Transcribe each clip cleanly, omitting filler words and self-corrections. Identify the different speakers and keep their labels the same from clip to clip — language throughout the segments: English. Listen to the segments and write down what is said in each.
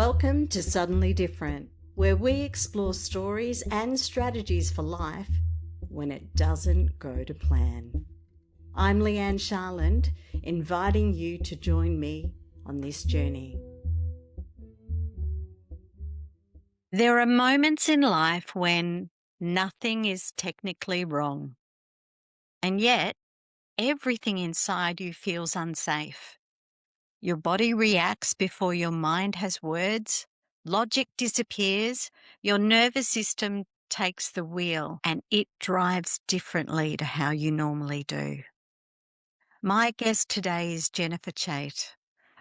Speaker 1: Welcome to Suddenly Different, where we explore stories and strategies for life when it doesn't go to plan. I'm Leigh-Anne Sharland, inviting you to join me on this journey. There are moments in life when nothing is technically wrong, and yet everything inside you feels unsafe. Your body reacts before your mind has words, logic disappears, your nervous system takes the wheel, and it drives differently to how you normally do. My guest today is Jennifer Chate,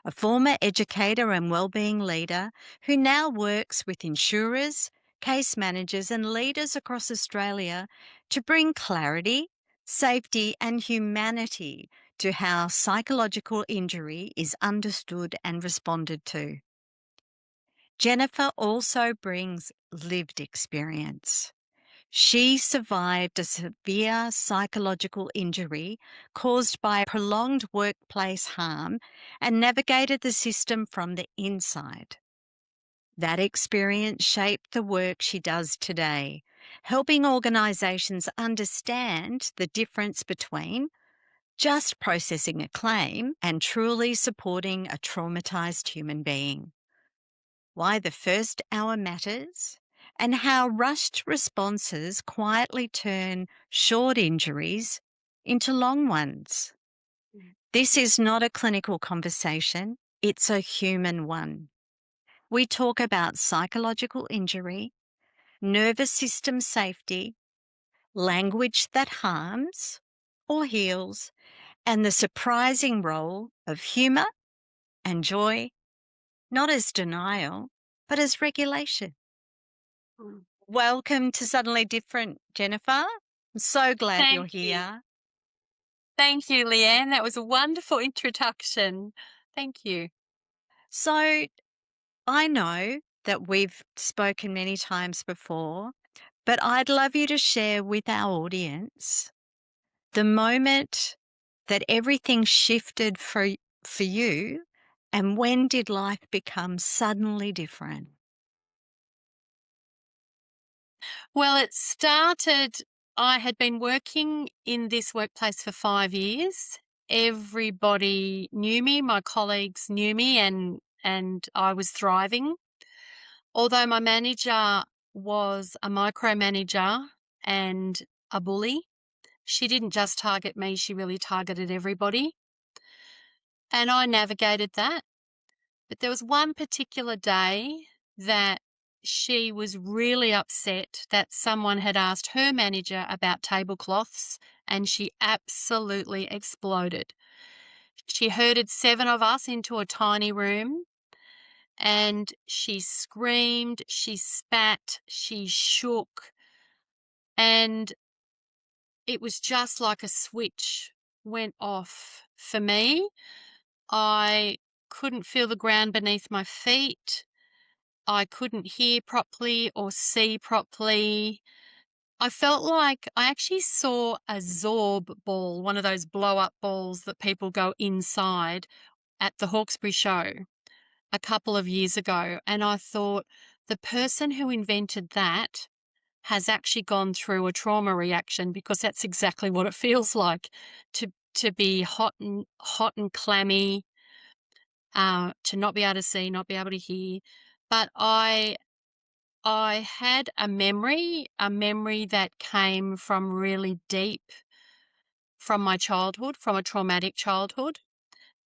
Speaker 1: a former educator and wellbeing leader who now works with insurers, case managers and leaders across Australia to bring clarity, safety and humanity to how psychological injury is understood and responded to. Jennifer also brings lived experience. She survived a severe psychological injury caused by prolonged workplace harm and navigated the system from the inside. That experience shaped the work she does today, helping organisations understand the difference between just processing a claim and truly supporting a traumatised human being. Why the first hour matters, and how rushed responses quietly turn short injuries into long ones. This is not a clinical conversation, it's a human one. We talk about psychological injury, nervous system safety, language that harms or heals, and the surprising role of humour and joy, not as denial, but as regulation. Welcome to Suddenly Different, Jennifer. I'm so glad you're here.
Speaker 2: Thank you, Leigh-Anne. That was a wonderful introduction. Thank you.
Speaker 1: So I know that we've spoken many times before, but I'd love you to share with our audience the moment that everything shifted for you, and when did life become suddenly different?
Speaker 2: Well, it started, I had been working in this workplace for 5 years. Everybody knew me, my colleagues knew me, and I was thriving. Although my manager was a micromanager and a bully, she didn't just target me, she really targeted everybody. And I navigated that. But there was one particular day that she was really upset that someone had asked her manager about tablecloths, and she absolutely exploded. She herded 7 of us into a tiny room, and she screamed, she spat, she shook, and it was just like a switch went off for me. I couldn't feel the ground beneath my feet. I couldn't hear properly or see properly. I felt like I actually saw a Zorb ball, one of those blow-up balls that people go inside, at the Hawkesbury show a couple of years ago. And I thought, the person who invented that has actually gone through a trauma reaction, because that's exactly what it feels like to be hot and clammy, to not be able to see, not be able to hear. But I had a memory that came from really deep from my childhood, from a traumatic childhood.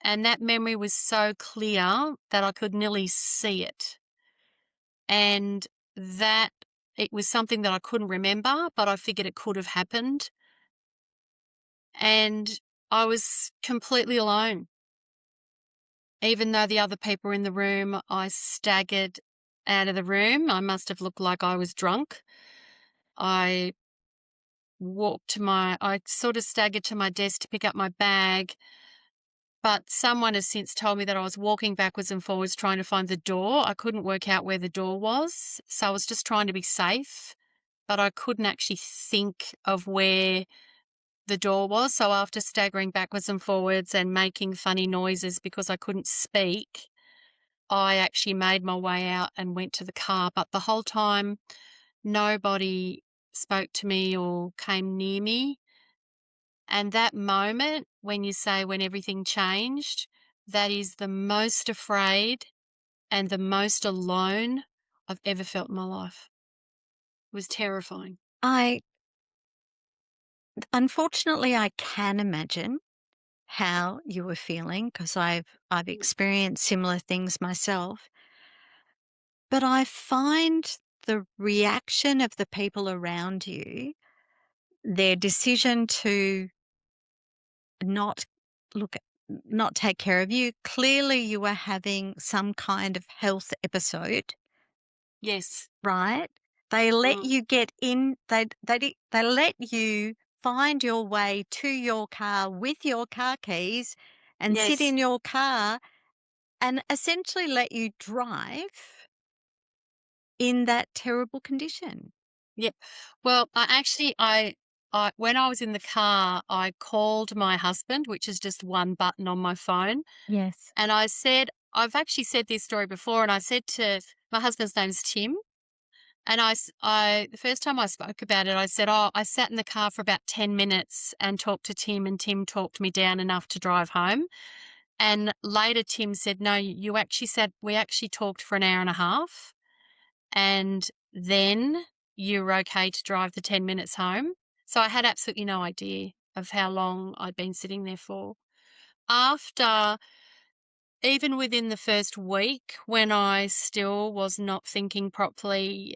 Speaker 2: And that memory was so clear that I could nearly see it. And that it was something that I couldn't remember, but I figured it could have happened. And I was completely alone. Even though the other people were in the room, I staggered out of the room. I must have looked like I was drunk. I sort of staggered to my desk to pick up my bag, but someone has since told me that I was walking backwards and forwards trying to find the door. I couldn't work out where the door was, so I was just trying to be safe, but I couldn't actually think of where the door was. So after staggering backwards and forwards and making funny noises because I couldn't speak, I actually made my way out and went to the car, but the whole time nobody spoke to me or came near me. And that moment when you say when everything changed, that is the most afraid and the most alone I've ever felt in my life. It was terrifying.
Speaker 1: I Unfortunately, I can imagine how you were feeling because I've
Speaker 2: Mm.
Speaker 1: experienced similar things myself. But I find the reaction of the people around you, their decision to not look not take care of you, clearly you were having some kind of health episode,
Speaker 2: Yes.
Speaker 1: right? They let
Speaker 2: Mm.
Speaker 1: you get in, they let you find your way to your car with your car keys and sit
Speaker 2: Yes.
Speaker 1: in your car and essentially let you drive in that terrible condition.
Speaker 2: Yeah. Well, I when I was in the car, I called my husband, which is just one button on my phone,
Speaker 1: Yes.
Speaker 2: and I said, I've actually said this story before, and I said to my husband's name's Tim, and the first time I spoke about it, I said, "Oh, I sat in the car for about 10 minutes and talked to Tim, and Tim talked me down enough to drive home." And later Tim said, "No, you actually said we actually talked for an hour and a half." And then you were okay to drive the 10 minutes home. So I had absolutely no idea of how long I'd been sitting there for. After, even within the first week, when I still was not thinking properly,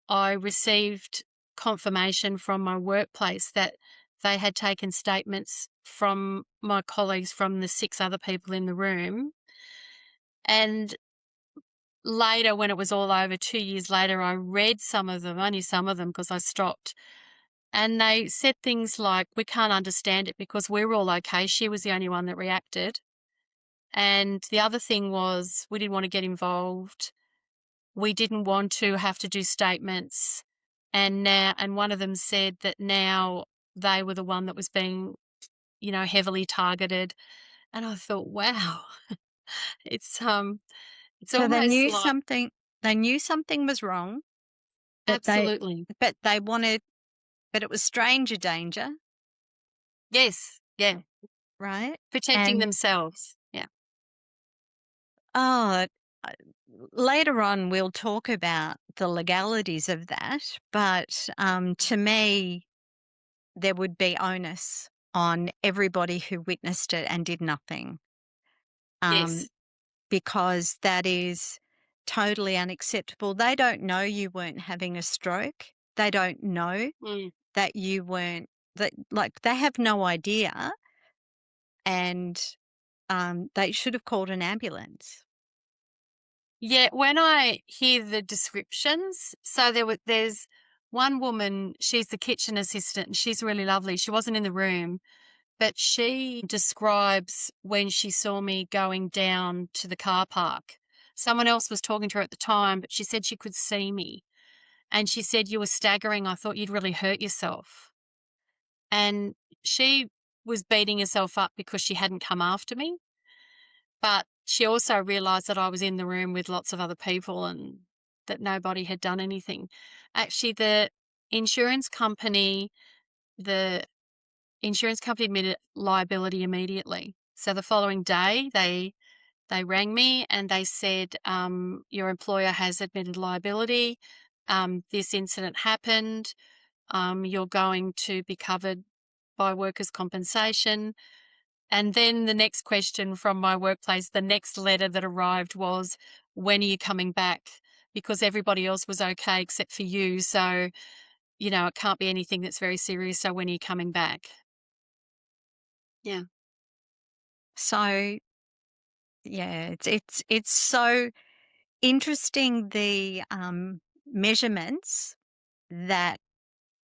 Speaker 2: I received confirmation from my workplace that they had taken statements from my colleagues, from the 6 other people in the room. And later, when it was all over, 2 years later, I read some of them, only some of them because I stopped, and they said things like, "We can't understand it because we're all okay. She was the only one that reacted." And the other thing was, we didn't want to get involved. We didn't want to have to do statements. And one of them said that now they were the one that was being, heavily targeted. And I thought, wow, it's it's
Speaker 1: So
Speaker 2: almost like
Speaker 1: they knew something was wrong, but
Speaker 2: absolutely.
Speaker 1: they wanted but it was stranger danger,
Speaker 2: Yes, yeah.
Speaker 1: right?
Speaker 2: Protecting
Speaker 1: And,
Speaker 2: themselves. Yeah.
Speaker 1: oh, uh, later on, we'll talk about the legalities of that, but, to me, there would be onus on everybody who witnessed it and did nothing, um,
Speaker 2: Yes.
Speaker 1: because that is totally unacceptable. They don't know you weren't having a stroke. They don't know
Speaker 2: Mm.
Speaker 1: that you weren't that like, they have no idea, and, they should have called an ambulance.
Speaker 2: Yeah, when I hear the descriptions, so there's one woman, she's the kitchen assistant, and she's really lovely. She wasn't in the room, but she describes when she saw me going down to the car park. Someone else was talking to her at the time, but she said she could see me. And she said, "You were staggering. I thought you'd really hurt yourself." And she was beating herself up because she hadn't come after me. But she also realised that I was in the room with lots of other people and that nobody had done anything. Actually, insurance company the insurance company admitted liability immediately. So the following day, they rang me and they said, "Your employer has admitted liability. This incident happened. You're going to be covered by workers' compensation." And then the next question from my workplace, the next letter that arrived was, "When are you coming back?" Because everybody else was okay except for you. So, it can't be anything that's very serious. So when are you coming back? Yeah.
Speaker 1: So, yeah, it's so interesting the, measurements that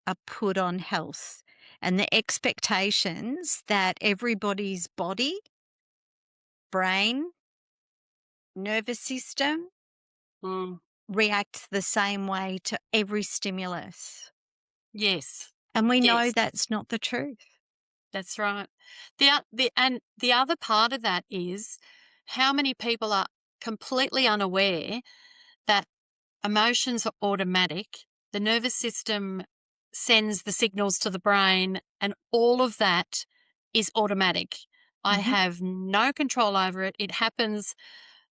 Speaker 1: are put on health and the expectations that everybody's body, brain, nervous system
Speaker 2: Mm.
Speaker 1: reacts the same way to every stimulus.
Speaker 2: Yes.
Speaker 1: And we know
Speaker 2: Yes.
Speaker 1: that's not the truth.
Speaker 2: That's right. The other part of that is how many people are completely unaware that emotions are automatic. The nervous system sends the signals to the brain, and all of that is automatic. I
Speaker 1: Mhm.
Speaker 2: have no control over it. It happens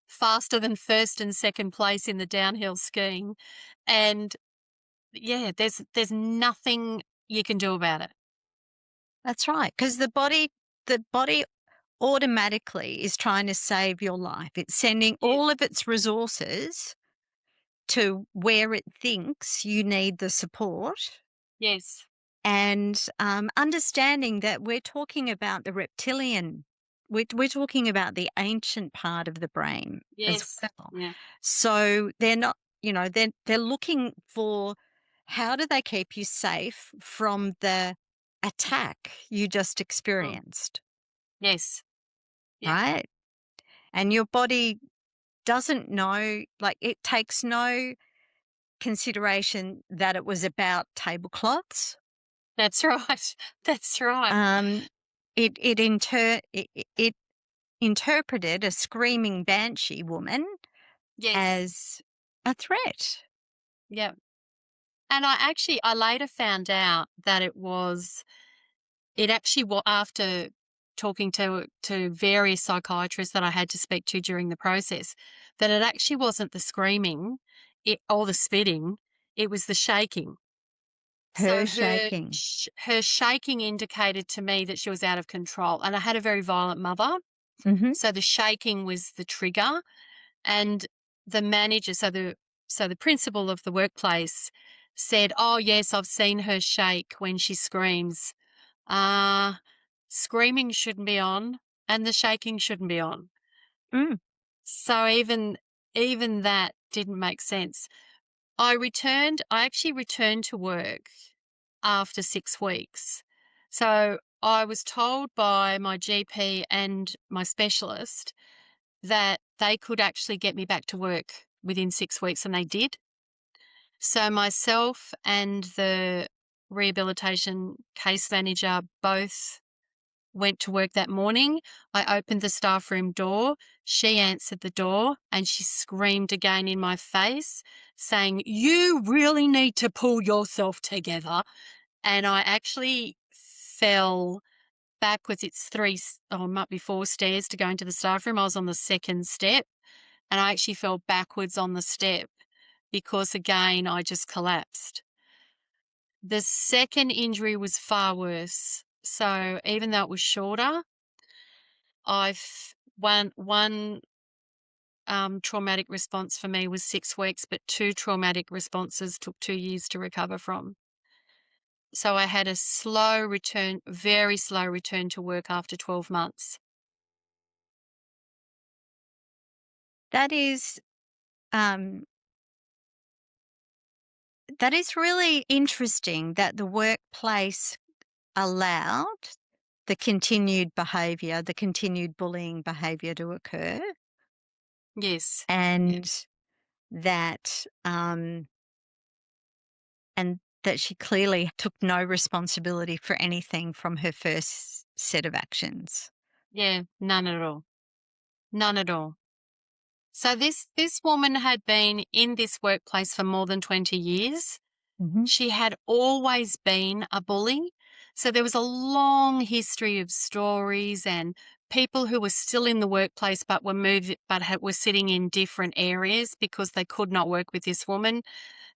Speaker 2: faster than first and second place in the downhill skiing. And yeah, there's nothing you can do about it.
Speaker 1: That's right, because the body automatically is trying to save your life. It's sending
Speaker 2: Yes.
Speaker 1: all of its resources to where it thinks you need the support,
Speaker 2: Yes.
Speaker 1: and understanding that we're talking about the reptilian, we're talking about the ancient part of the brain as
Speaker 2: Yes.
Speaker 1: well.
Speaker 2: Yeah.
Speaker 1: So they're not, they're looking for, how do they keep you safe from the attack you just
Speaker 2: Mm.
Speaker 1: experienced,
Speaker 2: Yes. Yeah.
Speaker 1: right? And your body doesn't know, like, it takes no consideration that it was about tablecloths.
Speaker 2: That's right. That's right.
Speaker 1: Um, it interpreted a screaming banshee woman
Speaker 2: Yes.
Speaker 1: as a threat.
Speaker 2: Yeah. And I later found out that it actually after talking to various psychiatrists that I had to speak to during the process, that it actually wasn't the screaming, or the spitting, it was the shaking.
Speaker 1: Her
Speaker 2: So
Speaker 1: shaking.
Speaker 2: her shaking indicated to me that she was out of control, and I had a very violent mother,
Speaker 1: Mhm.
Speaker 2: so the shaking was the trigger. And the manager, so the principal of the workplace said, "Oh yes, I've seen her shake when she screams. Uh Screaming shouldn't be on, and the shaking shouldn't be on."
Speaker 1: Mm.
Speaker 2: So even that didn't make sense. I actually returned to work after 6 weeks. So I was told by my GP and my specialist that they could actually get me back to work within 6 weeks, and they did. So myself and the rehabilitation case manager both went to work that morning. I opened the staff room door. She answered the door and she screamed again in my face, saying, "You really need to pull yourself together." And I actually fell backwards. It's it might be 4 stairs to go into the staff room. I was on the second step, and I actually fell backwards on the step because, again, I just collapsed. The second injury was far worse. So even though it was shorter, one traumatic response for me was 6 weeks, but two traumatic responses took 2 years to recover from. So I had a slow return, very slow return to work after 12 months.
Speaker 1: That is, um, that is really interesting that the workplace allowed the continued behaviour, the continued bullying behaviour to occur,
Speaker 2: Yes. Yeah.
Speaker 1: and that, and that she clearly took no responsibility for anything from her first set of actions.
Speaker 2: Yeah. None at all. None at all. So this woman had been in this workplace for more than 20 years.
Speaker 1: Mhm.
Speaker 2: She had always been a bully. So there was a long history of stories and people who were still in the workplace but were sitting in different areas because they could not work with this woman.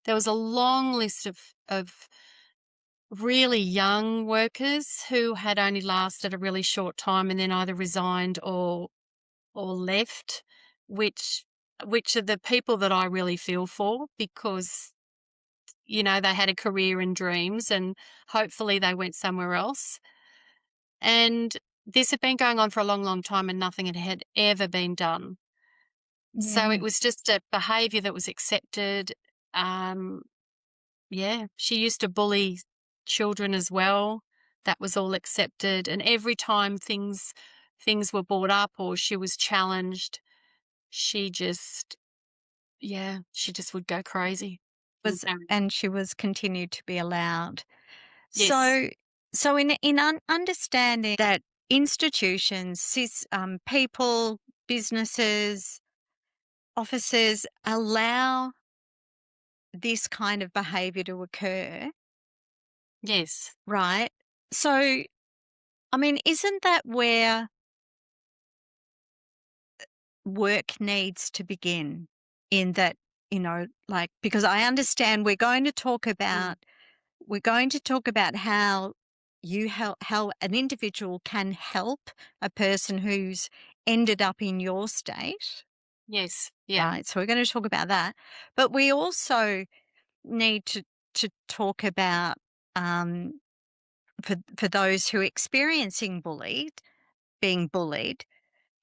Speaker 2: There was a long list of really young workers who had only lasted a really short time and then either resigned or left, which which are the people that I really feel for, because they had a career and dreams, and hopefully they went somewhere else. And this had been going on for a long, long time and nothing had ever been done. So it
Speaker 1: Yeah.
Speaker 2: was just a behavior that was accepted. Um, yeah, she used to bully children as well. That was all accepted. And every time things were brought up or she was challenged, she just she just would go crazy.
Speaker 1: Was and she was continued to be allowed.
Speaker 2: Yes.
Speaker 1: So, in understanding that institutions, people, businesses, officers allow this kind of behaviour to occur,
Speaker 2: Yes.
Speaker 1: right? So, I mean, isn't that where work needs to begin? In that, like, because I understand
Speaker 2: Mm.
Speaker 1: we're going to talk about how an individual can help a person who's ended up in your state,
Speaker 2: Yes. Yeah.
Speaker 1: right? So we're going to talk about that, but we also need to talk about, um, for those who are experiencing being bullied,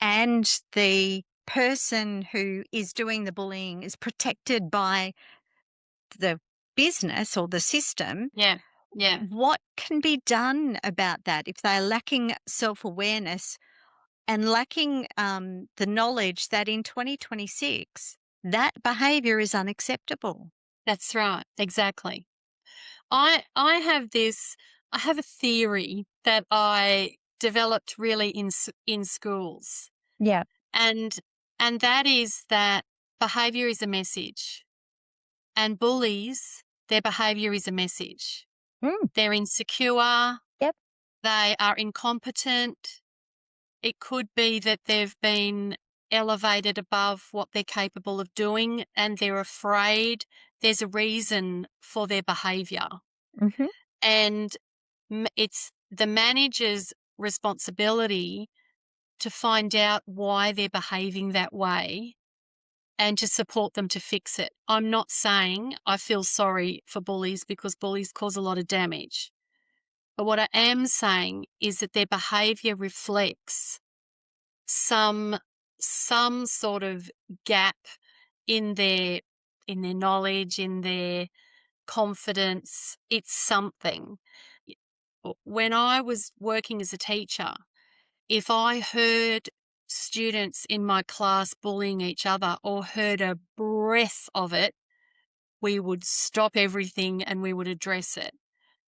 Speaker 1: and the person who is doing the bullying is protected by the business or the system.
Speaker 2: Yeah. Yeah.
Speaker 1: What can be done about that if they're lacking self awareness and lacking the knowledge that in 2026 that behaviour is unacceptable?
Speaker 2: That's right. Exactly. I have this. I have a theory that I developed really in schools,
Speaker 1: Yeah.
Speaker 2: and that is that behaviour is a message, and bullies, their behaviour is a message.
Speaker 1: Mm,
Speaker 2: They're insecure.
Speaker 1: yep.
Speaker 2: They are incompetent. It could be that they've been elevated above what they're capable of doing and they're afraid. There's a reason for their behaviour.
Speaker 1: Hmm.
Speaker 2: And it's the manager's responsibility to find out why they're behaving that way and to support them to fix it. I'm not saying I feel sorry for bullies because bullies cause a lot of damage. But what I am saying is that their behaviour reflects some sort of gap in their knowledge, in their confidence. It's something. When I was working as a teacher, if I heard students in my class bullying each other or heard a breath of it, we would stop everything and we would address it.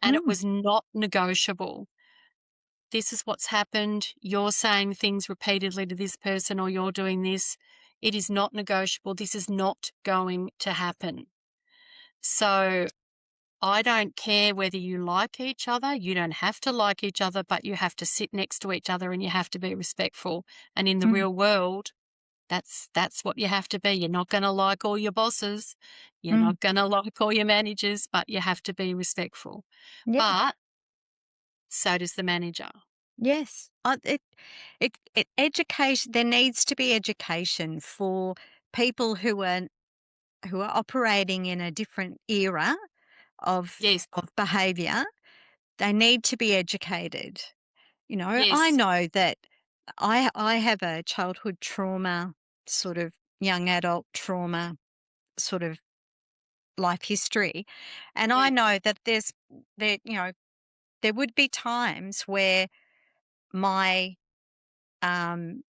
Speaker 2: And it
Speaker 1: Mm,
Speaker 2: was not negotiable. This is what's happened. You're saying things repeatedly to this person, or you're doing this. It is not negotiable. This is not going to happen. So I don't care whether you like each other. You don't have to like each other, but you have to sit next to each other and you have to be respectful. And in the
Speaker 1: mm,
Speaker 2: real world, that's what you have to be. You're not going to like all your bosses. You're
Speaker 1: mm.
Speaker 2: not going to like all your managers, but you have to be respectful.
Speaker 1: Yeah.
Speaker 2: But so does the manager.
Speaker 1: Yes. Education. There needs to be education for people who are operating in a different era
Speaker 2: Yes,
Speaker 1: of behaviour. They need to be educated. I
Speaker 2: yes,
Speaker 1: know that I have a childhood trauma, sort of young adult trauma, sort of life history, and I
Speaker 2: yeah,
Speaker 1: know that there there would be times where my um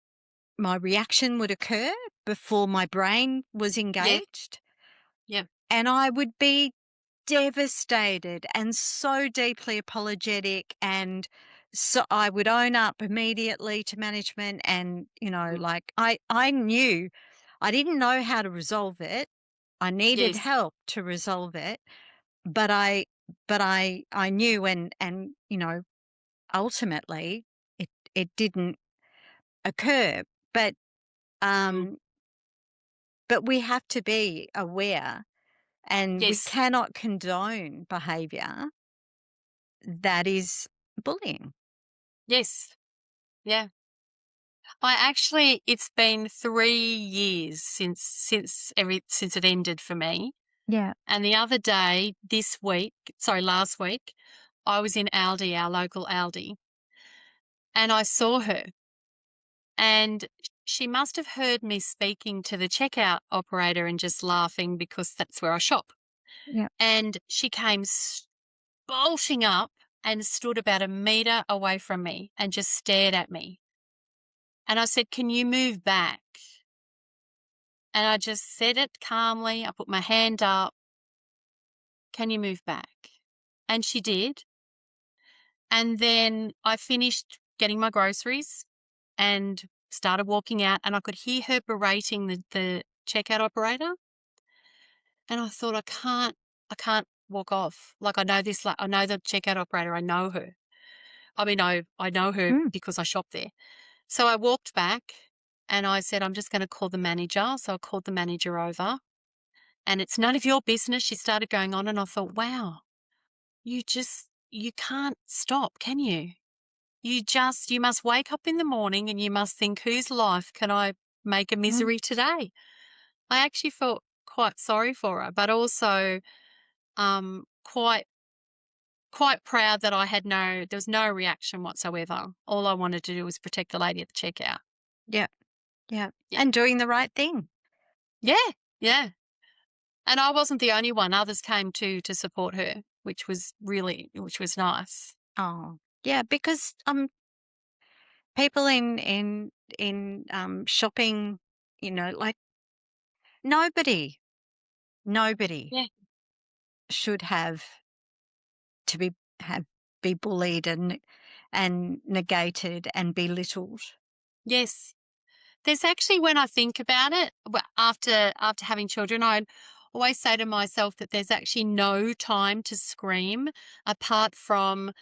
Speaker 1: my reaction would occur before my brain was
Speaker 2: yes,
Speaker 1: engaged,
Speaker 2: yeah,
Speaker 1: and I would be devastated and so deeply apologetic, and so I would own up immediately to management, and
Speaker 2: mm,
Speaker 1: like I knew I didn't know how to resolve it. I needed
Speaker 2: yes,
Speaker 1: help to resolve it, but I knew, and ultimately it didn't occur. But
Speaker 2: mm,
Speaker 1: um but we have to be aware, and we
Speaker 2: yes,
Speaker 1: cannot condone behavior that is bullying.
Speaker 2: yes, yeah. It's been 3 years since it ended for me,
Speaker 1: Yeah.
Speaker 2: and the other day, last week, I was in Aldi, our local Aldi, and I saw her, and she must have heard me speaking to the checkout operator and just laughing because that's where I shop,
Speaker 1: Yeah.
Speaker 2: and she came bolting up and stood about a metre away from me and just stared at me. And I said, "Can you move back?" And I just said it calmly. I put my hand up. "Can you move back?" And she did. And then I finished getting my groceries and started walking out, and I could hear her berating checkout operator, and I thought, I can't walk off. Like, I know this, like, I know the checkout operator, I know her. I mean, I know her
Speaker 1: Mm.
Speaker 2: because I shop there. So I walked back and I said, "I'm just gonna call the manager." So I called the manager over, and, "It's none of your business." She started going on, and I thought, "Wow, you can't stop, can you? You must wake up in the morning and you must think, whose life can I make a
Speaker 1: Mm.
Speaker 2: misery today?" I actually felt quite sorry for her, but also, quite proud that there was no reaction whatsoever. All I wanted to do was protect the lady at the checkout.
Speaker 1: Yeah, yeah,
Speaker 2: Yeah.
Speaker 1: and doing the right thing.
Speaker 2: Yeah, yeah. And I wasn't the only one. Others came to support her, which was nice.
Speaker 1: Oh, yeah, because, people in shopping, like, nobody nobody
Speaker 2: Yeah.
Speaker 1: should have to have be bullied and negated and belittled.
Speaker 2: Yes. There's actually, when I think about it, after having children, I always say to myself that there's actually no time to scream apart from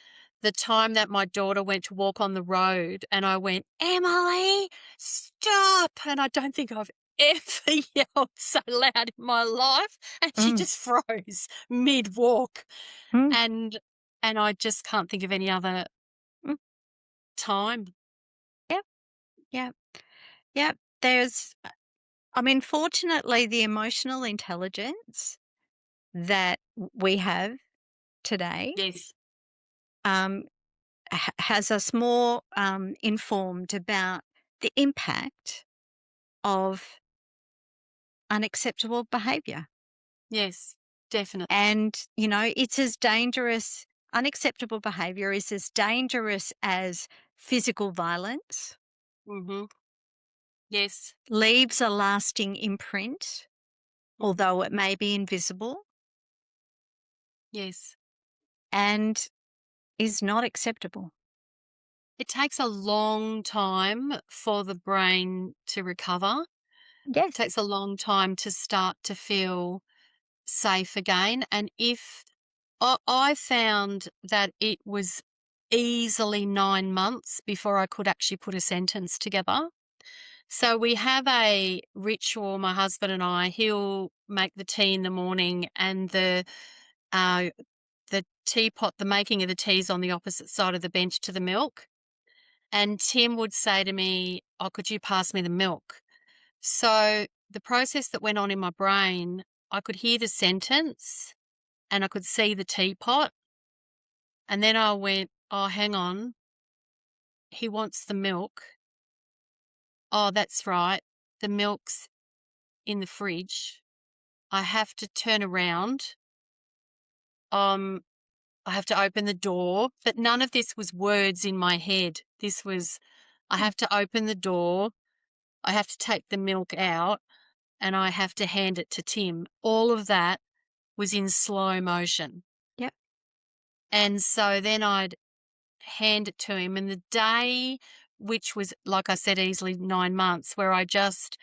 Speaker 2: the time that my daughter went to walk on the road and I went, "Emily, stop!" And I don't think I've ever yelled so loud in my life, and she
Speaker 1: Mm,
Speaker 2: just froze mid walk,
Speaker 1: mm,
Speaker 2: and I just can't think of any other
Speaker 1: mm.
Speaker 2: time.
Speaker 1: Yep, yep, yep. I mean, fortunately, the emotional intelligence that we have today,
Speaker 2: Yes.
Speaker 1: um, has us more informed about the impact of unacceptable behaviour.
Speaker 2: Yes, definitely.
Speaker 1: And, it's as dangerous, unacceptable behaviour is as dangerous as physical violence,
Speaker 2: Mhm. Yes.
Speaker 1: leaves a lasting imprint,
Speaker 2: Mhm.
Speaker 1: although it may be invisible,
Speaker 2: Yes.
Speaker 1: and is not acceptable.
Speaker 2: It takes a long time for the brain to recover. It
Speaker 1: Yes.
Speaker 2: takes a long time to start to feel safe again. And if I found that it was easily 9 months before I could actually put a sentence together. So we have a ritual, my husband and I. He'll make the tea in the morning, and uh, the teapot, the making of the tea is on the opposite side of the bench to the milk. And Tim would say to me, "Oh, could you pass me the milk?" So the process that went on in my brain, I could hear the sentence and I could see the teapot. And then I went, "Oh, hang on. He wants the milk. Oh, that's right. The milk's in the fridge. I have to turn around. Um, I have to open the door." But none of this was words in my head. This was, I
Speaker 1: Mm.
Speaker 2: have to open the door. I have to take the milk out and I have to hand it to Tim. All of that was in slow motion.
Speaker 1: Yep.
Speaker 2: And so then I'd hand it to him. And the day, which was, like I said, easily 9 months, where I just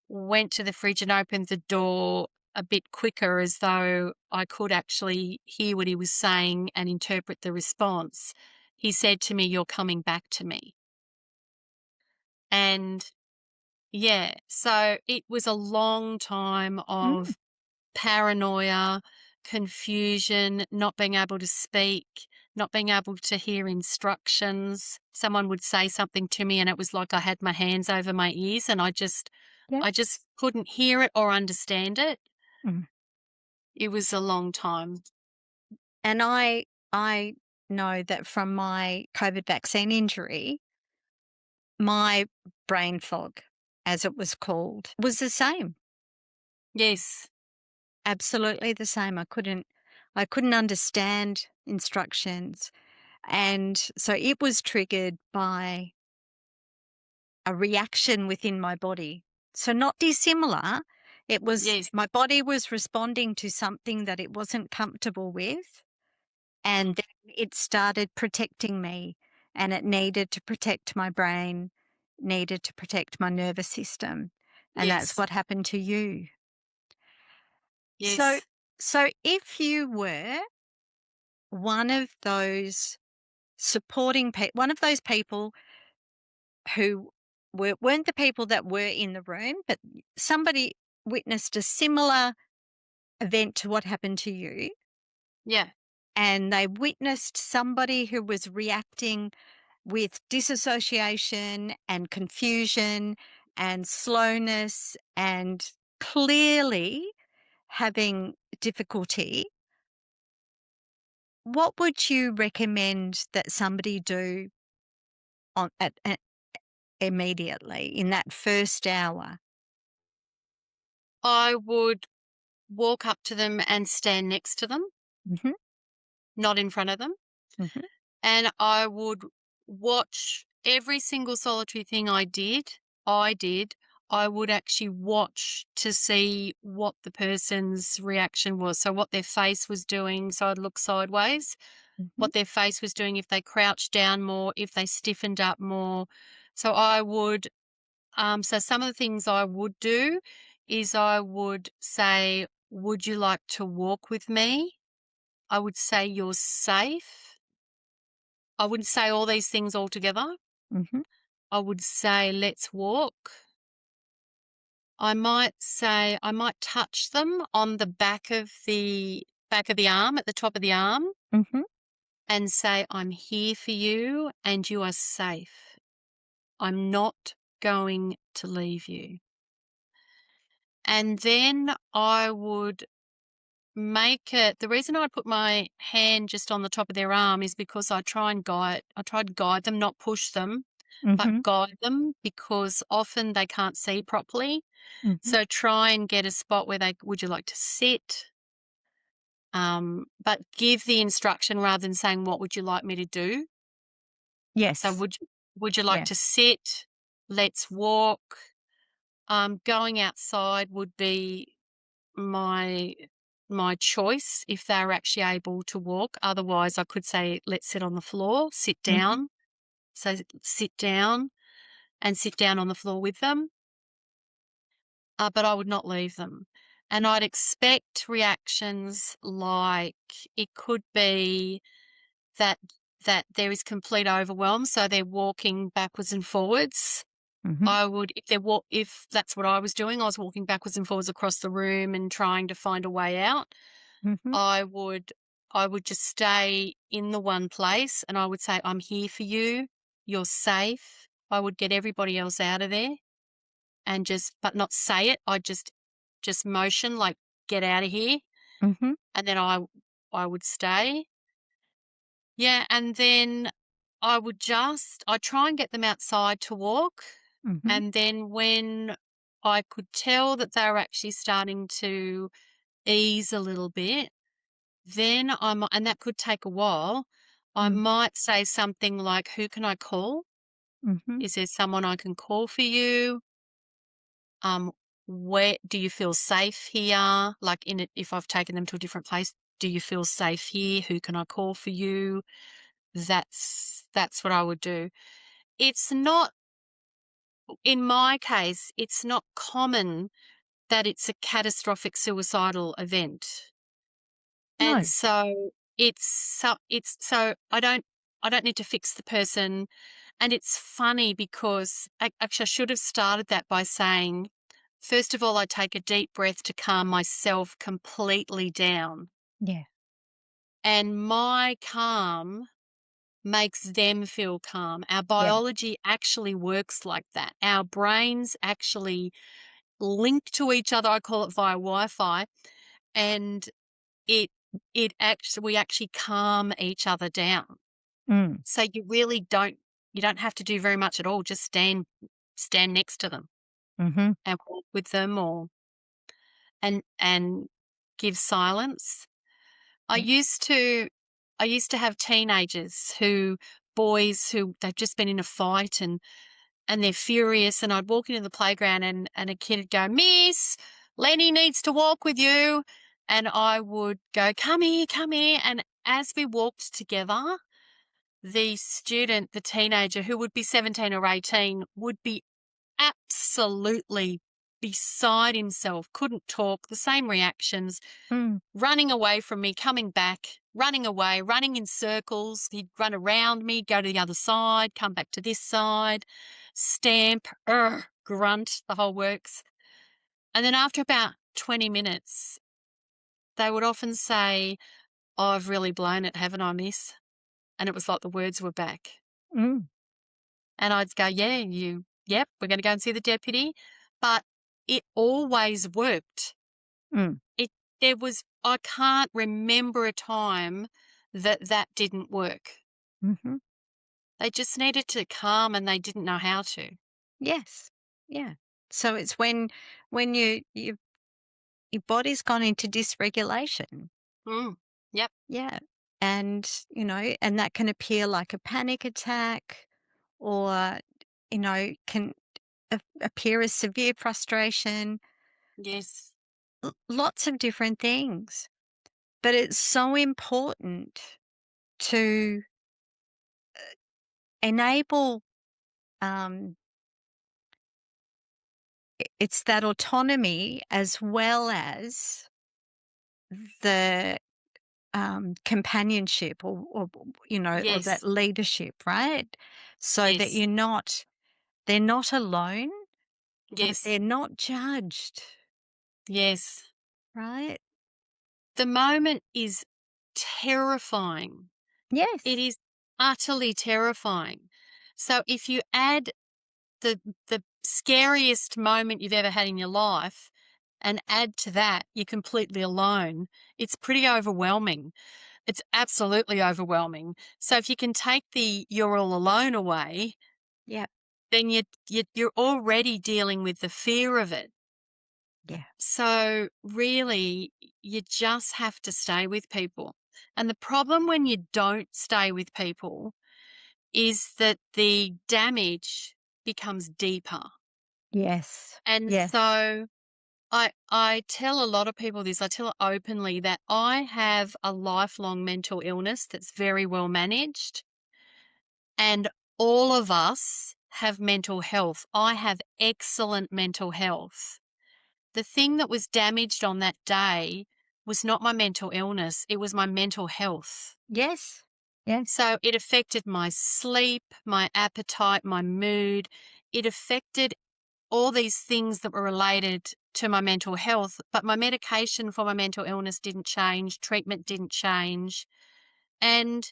Speaker 2: went to the fridge and opened the door a bit quicker as though I could actually hear what he was saying and interpret the response, he said to me, "You're coming back to me." And yeah, so it was a long time
Speaker 1: Mm.
Speaker 2: of paranoia, confusion, not being able to speak, not being able to hear instructions. Someone would say something to me and it was like I had my hands over my ears and
Speaker 1: Yep.
Speaker 2: I just couldn't hear it or understand it.
Speaker 1: Mm.
Speaker 2: It was a long time.
Speaker 1: And I know that from my COVID vaccine injury, my brain fog, as it was called, was the same.
Speaker 2: Yes.
Speaker 1: Absolutely the same. I couldn't understand instructions. And so it was triggered by a reaction within my body. So not dissimilar. It was
Speaker 2: Yes.
Speaker 1: my body was responding to something that it wasn't comfortable with. And
Speaker 2: Mm.
Speaker 1: then it started protecting me, and it needed to protect my brain, needed to protect my nervous system. and that's
Speaker 2: Yes.
Speaker 1: what happened to you. So
Speaker 2: Yes.
Speaker 1: so if you were one of those one of those people who weren't the people that were in the room, but somebody witnessed a similar event to what happened to you,
Speaker 2: Yeah.
Speaker 1: and they witnessed somebody who was reacting with disassociation and confusion and slowness and clearly having difficulty, what would you recommend that somebody do immediately in that first hour?
Speaker 2: I would walk up to them and stand next to them,
Speaker 1: Mhm,
Speaker 2: not in front of them.
Speaker 1: mhm,
Speaker 2: And I would watch every single solitary thing I did, I would actually watch to see what the person's reaction was. So what their face was doing. So I'd look sideways,
Speaker 1: mhm,
Speaker 2: what their face was doing, if they crouched down more, if they stiffened up more. So I would, so some of the things I would do is I would say, would you like to walk with me? I would say, you're safe. I wouldn't say all these things all together.
Speaker 1: mhm,
Speaker 2: I would say, let's walk. I might touch them on the back of the arm, at the top of the arm,
Speaker 1: mhm.
Speaker 2: and say, I'm here for you and you are safe. I'm not going to leave you. And then I would make it, the reason I put my hand just on the top of their arm is because I try to guide them, not push them, but
Speaker 1: Mhm,
Speaker 2: guide them, because often they can't see properly.
Speaker 1: mhm.
Speaker 2: So try and get a spot where would you like to sit? But give the instruction rather than saying, what would you like me to do? So
Speaker 1: Yes,
Speaker 2: would you like
Speaker 1: yeah.
Speaker 2: to sit? Let's walk. Going outside would be my my choice if they're actually able to walk. Otherwise, I could say, let's sit on the floor, sit
Speaker 1: Mhm,
Speaker 2: down. So sit down and sit down on the floor with them. But I would not leave them. And I'd expect reactions like, it could be that there is complete overwhelm, so they're walking backwards and forwards.
Speaker 1: mhm,
Speaker 2: I would, if that's what I was doing, I was walking backwards and forwards across the room and trying to find a way out.
Speaker 1: mhm.
Speaker 2: I would I would just stay in the one place and I would say, I'm here for you. You're safe. I would get everybody else out of there and but not say it. I'd just motion like, get out of here.
Speaker 1: Mhm,
Speaker 2: And then I would stay. Yeah. And then I try and get them outside to walk.
Speaker 1: mhm,
Speaker 2: And then when I could tell that they were actually starting to ease a little bit, then and that could take a while, I
Speaker 1: mm,
Speaker 2: might say something like, who can I call?
Speaker 1: mhm.
Speaker 2: Is there someone I can call for you? Um, where do you feel safe here? Like, if I've taken them to a different place, do you feel safe here? Who can I call for you? That's what I would do. It's not, in my case, it's not common that it's a catastrophic suicidal event. And
Speaker 1: No.
Speaker 2: so it's so I don't need to fix the person. And it's funny because actually I should have started that by saying, first of all, I take a deep breath to calm myself completely down.
Speaker 1: Yeah,
Speaker 2: And my calm makes them feel calm. Our
Speaker 1: yeah.
Speaker 2: biology actually works like that. Our brains actually link to each other. I call it via Wi-Fi. And it we actually calm each other down.
Speaker 1: Mm,
Speaker 2: So you don't have to do very much at all. Just stand next to them
Speaker 1: mhm.
Speaker 2: and walk with them, or and give silence. I
Speaker 1: Yeah.
Speaker 2: used to I used to have teenagers boys who they've just been in a fight and they're furious, and I'd walk into the playground and a kid would go, Miss, Lenny needs to walk with you. And I would go, come here. And as we walked together, the teenager who would be 17 or 18 would be absolutely beside himself, couldn't talk, the same reactions,
Speaker 1: Mm.
Speaker 2: running away from me, coming back, running away, running in circles. He'd run around me, go to the other side, come back to this side, stamp, grunt, the whole works. And then after about 20 minutes, they would often say, "Oh, I've really blown it, haven't I, miss?" And it was like the words were back.
Speaker 1: Mm.
Speaker 2: And I'd go, "Yeah, yep, we're going to go and see the deputy." But it always worked.
Speaker 1: Mm.
Speaker 2: It, I can't remember a time that didn't work.
Speaker 1: Mhm.
Speaker 2: They just needed to calm and they didn't know how to.
Speaker 1: Yes. Yeah. So it's when your body's gone into dysregulation.
Speaker 2: Mm. Yep.
Speaker 1: Yeah. And, and that can appear like a panic attack or, can appear as severe frustration,
Speaker 2: Yes.
Speaker 1: lots of different things. But it's so important to enable, um, it's that autonomy as well as the companionship or that
Speaker 2: Yes.
Speaker 1: leadership, right? So that
Speaker 2: Yes.
Speaker 1: they're not alone, but
Speaker 2: Yes.
Speaker 1: they're not judged,
Speaker 2: Yes.
Speaker 1: right?
Speaker 2: The moment is terrifying. It
Speaker 1: Yes.
Speaker 2: is utterly terrifying. So if you add the scariest moment you've ever had in your life and add to that you're completely alone, it's pretty overwhelming. It's absolutely overwhelming. So if you can take the "you're all alone" away,
Speaker 1: Yeah.
Speaker 2: then you're already dealing with the fear of it.
Speaker 1: Yeah.
Speaker 2: So really, you just have to stay with people. And the problem when you don't stay with people is that the damage becomes deeper.
Speaker 1: Yes.
Speaker 2: And
Speaker 1: Yes.
Speaker 2: so I tell a lot of people this, I tell it openly that I have a lifelong mental illness that's very well managed, and all of us have mental health. I have excellent mental health. The thing that was damaged on that day was not my mental illness, it was my mental health.
Speaker 1: Yes. Yes.
Speaker 2: So it affected my sleep, my appetite, my mood. It affected all these things that were related to my mental health, but my medication for my mental illness didn't change, treatment didn't change. And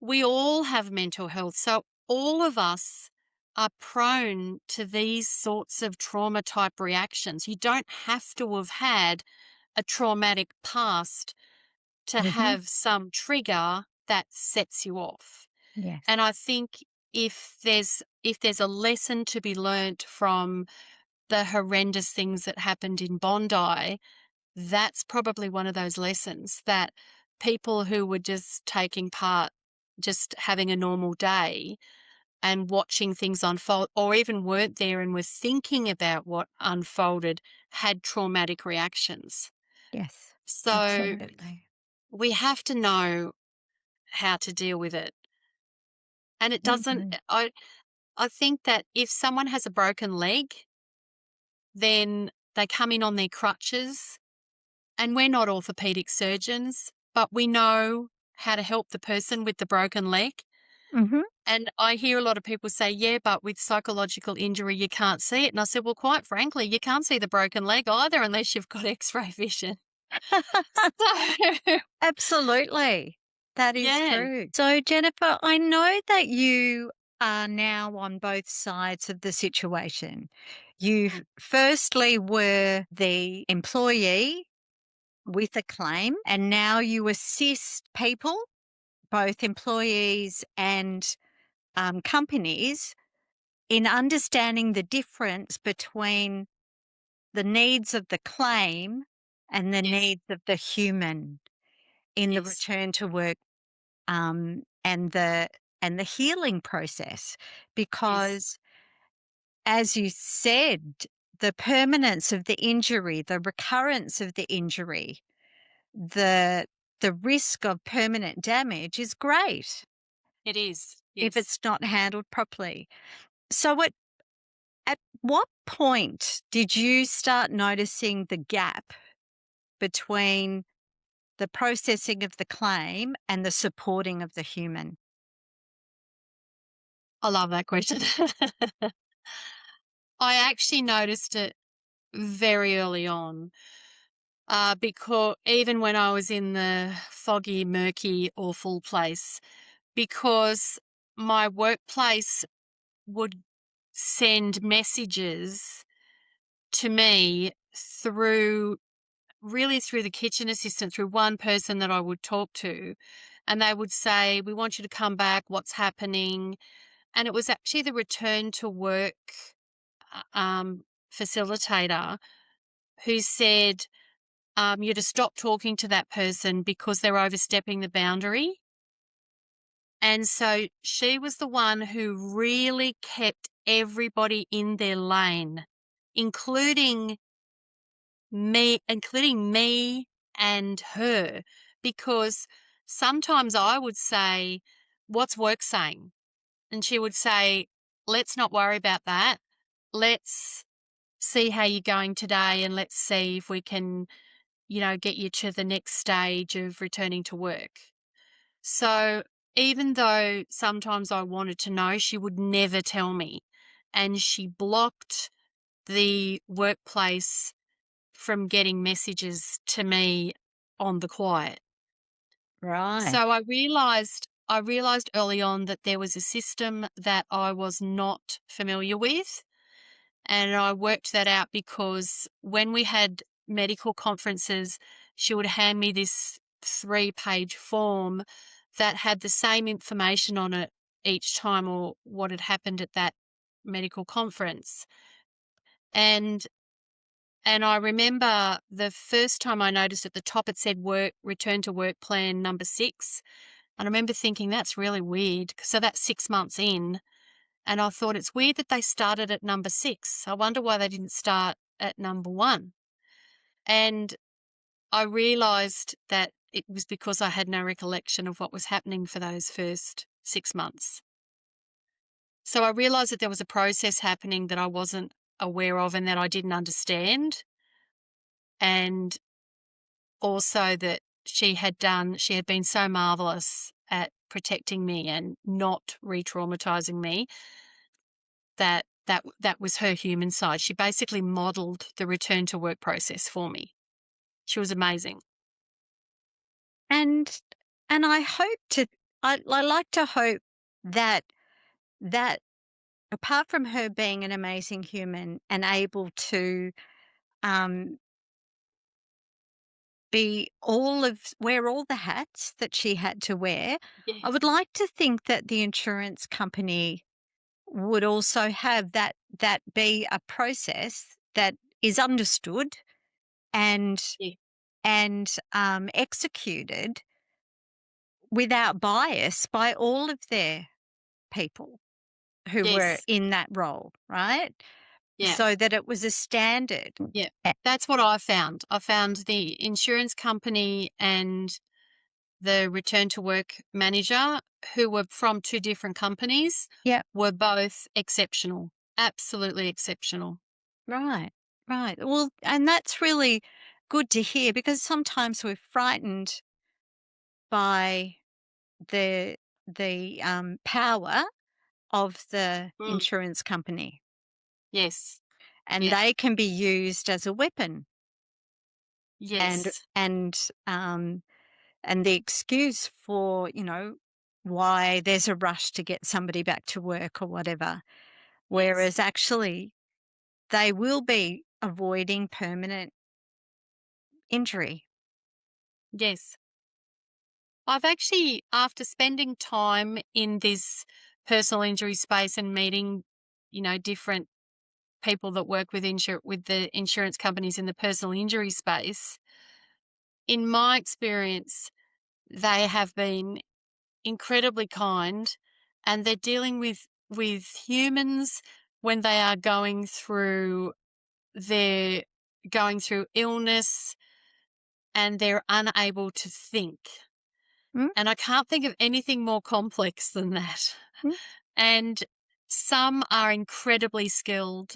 Speaker 2: we all have mental health. So all of us are prone to these sorts of trauma type reactions. You don't have to have had a traumatic past to
Speaker 1: Mhm.
Speaker 2: have some trigger that sets you off.
Speaker 1: Yes.
Speaker 2: And I think if there's a lesson to be learnt from the horrendous things that happened in Bondi, that's probably one of those lessons that people who were just taking part, just having a normal day and watching things unfold, or even weren't there and were thinking about what unfolded, had traumatic reactions.
Speaker 1: Yes.
Speaker 2: So
Speaker 1: Absolutely.
Speaker 2: we have to know how to deal with it. And it doesn't,
Speaker 1: Mhm.
Speaker 2: I think that if someone has a broken leg, then they come in on their crutches. And we're not orthopedic surgeons, but we know how to help the person with the broken leg.
Speaker 1: Mhm.
Speaker 2: And I hear a lot of people say, "Yeah, but with psychological injury, you can't see it." And I said, "Well, quite frankly, you can't see the broken leg either unless you've got x-ray vision." So,
Speaker 1: Absolutely. That is
Speaker 2: yeah.
Speaker 1: true. So, Jennifer, I know that you are now on both sides of the situation. You
Speaker 2: Mm.
Speaker 1: firstly were the employee with a claim, and now you assist people, both employees and companies, in understanding the difference between the needs of the claim and the
Speaker 2: Yes,
Speaker 1: needs of the human in the
Speaker 2: yes,
Speaker 1: return to work, and the healing process,
Speaker 2: yes,
Speaker 1: because as you said, the permanence of the injury, the recurrence of the injury, the the risk of permanent damage is great
Speaker 2: it is.
Speaker 1: if
Speaker 2: Yes.
Speaker 1: it's not handled properly. So what point did you start noticing the gap between the processing of the claim and the supporting of the human?
Speaker 2: I love that question. I actually noticed it very early on, because even when I was in the foggy, murky, awful place, because my workplace would send messages to me through really through the kitchen assistant, through one person that I would talk to. And they would say, "We want you to come back. What's happening?" And it was actually the return to work facilitator who said, "You're to stop talking to that person because they're overstepping the boundary." And so she was the one who really kept everybody in their lane, including including me and her, because sometimes I would say, "What's work saying?" And she would say, "Let's not worry about that. Let's see how you're going today, and let's see if we can, get you to the next stage of returning to work." So even though sometimes I wanted to know, she would never tell me. And she blocked the workplace from getting messages to me on the quiet.
Speaker 1: Right.
Speaker 2: So I realized early on that there was a system that I was not familiar with. And I worked that out because when we had medical conferences, she would hand me this 3-page form that had the same information on it each time, or what had happened at that medical conference. And and I remember the first time I noticed at the top it said return to work plan number 6. And I remember thinking that's really weird. So that's 6 months in. And I thought it's weird that they started at number 6. I wonder why they didn't start at number 1. And I realized that it was because I had no recollection of what was happening for those first 6 months. So I realized that there was a process happening that I wasn't aware of and that I didn't understand. And also that she had been so marvelous at protecting me and not re-traumatizing me, that was her human side. She basically modeled the return to work process for me. She was amazing.
Speaker 1: And I hope to I like to hope that that apart from her being an amazing human and able to um, wear all the hats that she had to wear, I would
Speaker 2: Yes.
Speaker 1: like to think that the insurance company would also have that be a process that is understood and
Speaker 2: Yeah.
Speaker 1: executed without bias by all of their people who were
Speaker 2: Yes.
Speaker 1: in that role, right?
Speaker 2: Yeah.
Speaker 1: So that it was a standard.
Speaker 2: Yeah.
Speaker 1: A
Speaker 2: That's what I found. I found the insurance company and the return to work manager, who were from 2 different companies,
Speaker 1: Yeah,
Speaker 2: were both exceptional. Absolutely exceptional.
Speaker 1: right, right. Well, and that's really good to hear because sometimes we're frightened by the power of the
Speaker 2: Mm.
Speaker 1: insurance company,
Speaker 2: Yes.
Speaker 1: and
Speaker 2: Yeah.
Speaker 1: they can be used as a weapon. And
Speaker 2: Yes.
Speaker 1: and um, and the excuse for, why there's a rush to get somebody back to work or whatever.
Speaker 2: Yes.
Speaker 1: Whereas actually, they will be avoiding permanent injury.
Speaker 2: Yes. I've actually, after spending time in this personal injury space and meeting, different people that work with the insurance companies in the personal injury space, in my experience, they have been incredibly kind, and they're dealing with humans when they are they're going through illness and they're unable to think.
Speaker 1: Mm,
Speaker 2: And I can't think of anything more complex than that.
Speaker 1: mm,
Speaker 2: And some are incredibly skilled,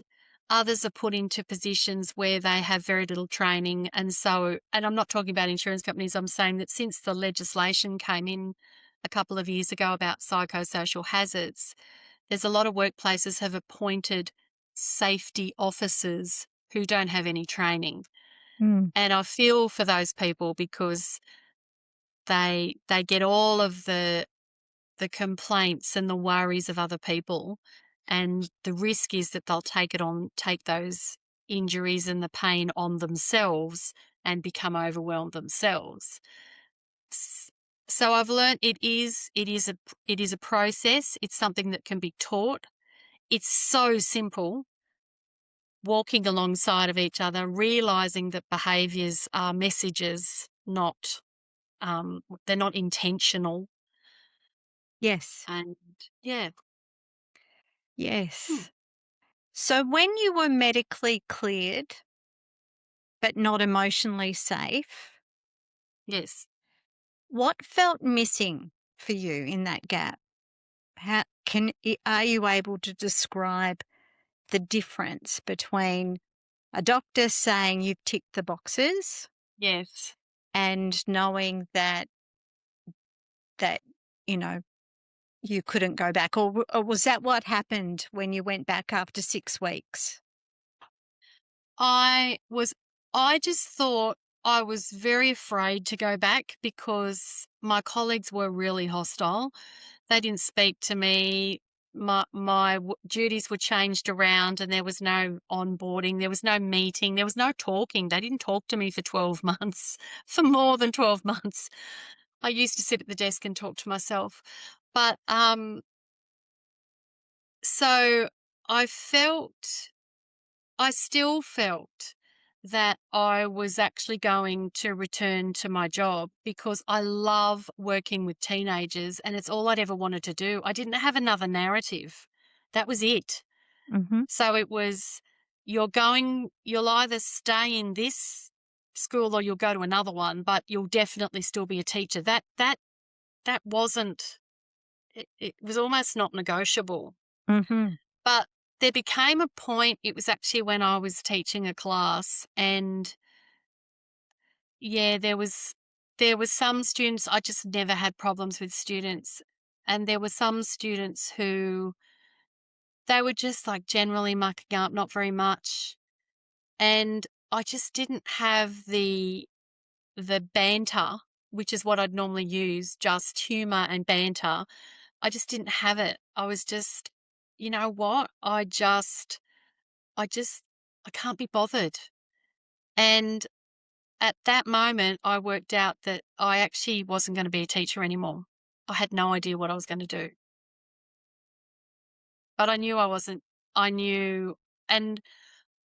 Speaker 2: Others are put into positions where they have very little training. And I'm not talking about insurance companies, I'm saying that since the legislation came in a couple of years ago about psychosocial hazards, there's a lot of workplaces have appointed safety officers who don't have any training.
Speaker 1: Mm.
Speaker 2: And I feel for those people because they get all of the complaints and the worries of other people, and the risk is that they'll take those injuries and the pain on themselves and become overwhelmed themselves. S- So I've learned it is a process. It's something that can be taught. It's so simple, walking alongside of each other, realizing that behaviors are messages, not they're not intentional.
Speaker 1: Yes.
Speaker 2: And yeah. Hmm.
Speaker 1: Yes. So when you were medically cleared but not emotionally safe,
Speaker 2: Yes.
Speaker 1: what felt missing for you in that gap? Are you able to describe the difference between a doctor saying you've ticked the boxes
Speaker 2: Yes.
Speaker 1: and knowing that you know you couldn't go back, or was that what happened when you went back after 6 weeks?
Speaker 2: I was I just thought I was very afraid to go back because my colleagues were really hostile. They didn't speak to me. My duties were changed around, and there was no onboarding, there was no meeting, there was no talking. They didn't talk to me for 12 months, for more than 12 months. I used to sit at the desk and talk to myself. But so I felt I still felt that I was actually going to return to my job because I love working with teenagers and it's all I'd ever wanted to do. I didn't have another narrative. That was it.
Speaker 1: Mhm.
Speaker 2: So it was you'll either stay in this school or you'll go to another one, but you'll definitely still be a teacher. That wasn't it was almost not negotiable.
Speaker 1: Mhm.
Speaker 2: But there became a point, it was actually when I was teaching a class, and yeah, there was some students, I just never had problems with students, and there were some students who they were just, like, generally mucking up, not very much, and I just didn't have the banter, which is what I'd normally use, just humour and banter. I just didn't have it. I was just, "You know what? I just I can't be bothered." And at that moment, I worked out that I actually wasn't going to be a teacher anymore. I had no idea what I was going to do, but I knew I wasn't. I knew, and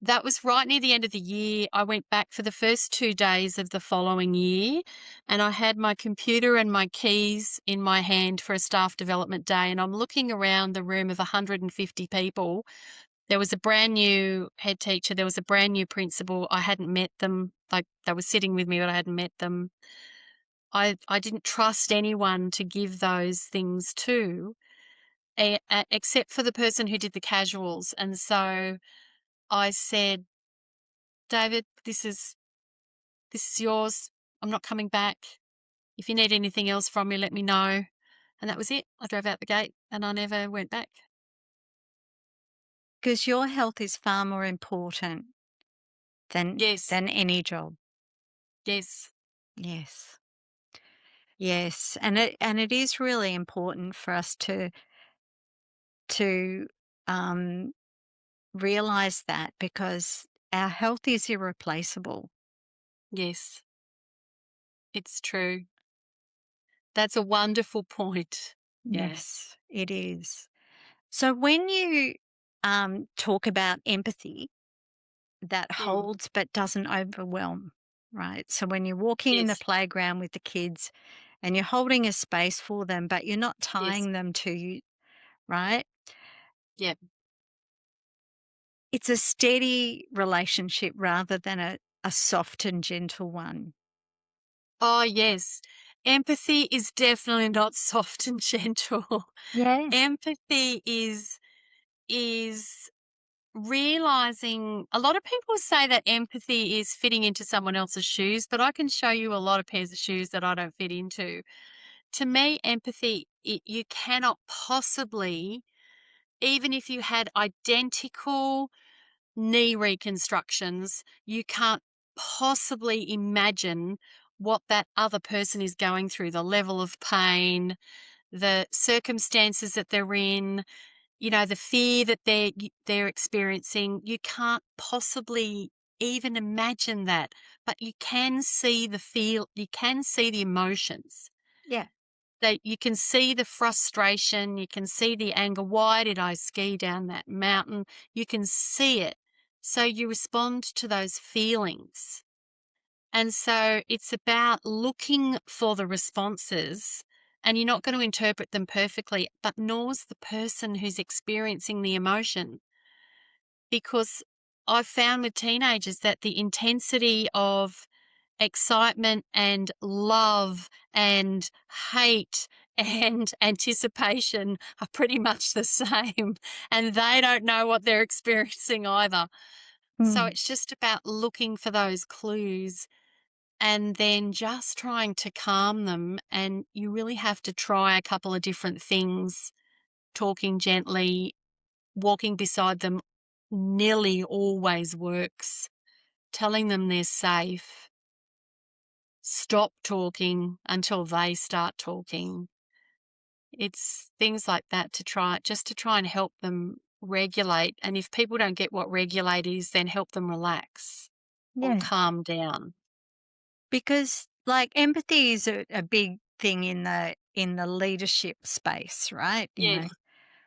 Speaker 2: that was right near the end of the year. I went back for the first 2 days of the following year, and I had my computer and my keys in my hand for a staff development day. And I'm looking around the room of 150 people. There was a brand new head teacher, there was a brand new principal. I hadn't met them, like, they were sitting with me, but I hadn't met them. I didn't trust anyone to give those things to, except for the person who did the casuals, and so I said, "David, this is yours. I'm not coming back. If you need anything else from me, let me know." And that was it. I drove out the gate and I never went back.
Speaker 1: Because your health is far more important
Speaker 2: Yes,
Speaker 1: than any job.
Speaker 2: yes,
Speaker 1: Yes. Yes, and it is really important for us to, um, realize that because our health is irreplaceable.
Speaker 2: yes, it's true. That's a wonderful point. Yeah.
Speaker 1: Yes, it is. So when you, talk about empathy, that
Speaker 2: Mm.
Speaker 1: holds but doesn't overwhelm, right? So when you're walking in the
Speaker 2: Yes,
Speaker 1: playground with the kids and you're holding a space for them, but you're not
Speaker 2: yes,
Speaker 1: tying them to you, right?
Speaker 2: yeah.
Speaker 1: It's a steady relationship rather than a soft and gentle one.
Speaker 2: Oh, yes. Empathy is definitely not soft and gentle.
Speaker 1: Yeah.
Speaker 2: Empathy is realizing a lot of people say that empathy is fitting into someone else's shoes, but I can show you a lot of pairs of shoes that I don't fit into. To me, empathy, you cannot possibly, even if you had identical knee reconstructions, you can't possibly imagine what that other person is going through, the level of pain, the circumstances that they're in, the fear that they're experiencing. You can't possibly even imagine that, but you can see you can see the emotions.
Speaker 1: Yeah.
Speaker 2: That you can see the frustration, you can see the anger. Why did I ski down that mountain? You can see it. So you respond to those feelings. And so it's about looking for the responses, and you're not going to interpret them perfectly, but nor's the person who's experiencing the emotion. Because I've found with teenagers that the intensity of excitement and love and hate and anticipation are pretty much the same, and they don't know what they're experiencing either. So
Speaker 1: Mm.
Speaker 2: it's just about looking for those clues and then just trying to calm them. And you really have to try a couple of different things, talking gently, walking beside them nearly always works. Telling them they're safe, stop talking until they start talking. It's things like that to try and help them regulate. And if people don't get what regulate is, then help them relax or
Speaker 1: Yeah.
Speaker 2: calm down.
Speaker 1: Because like empathy is a big thing in the leadership space, right?
Speaker 2: Yes,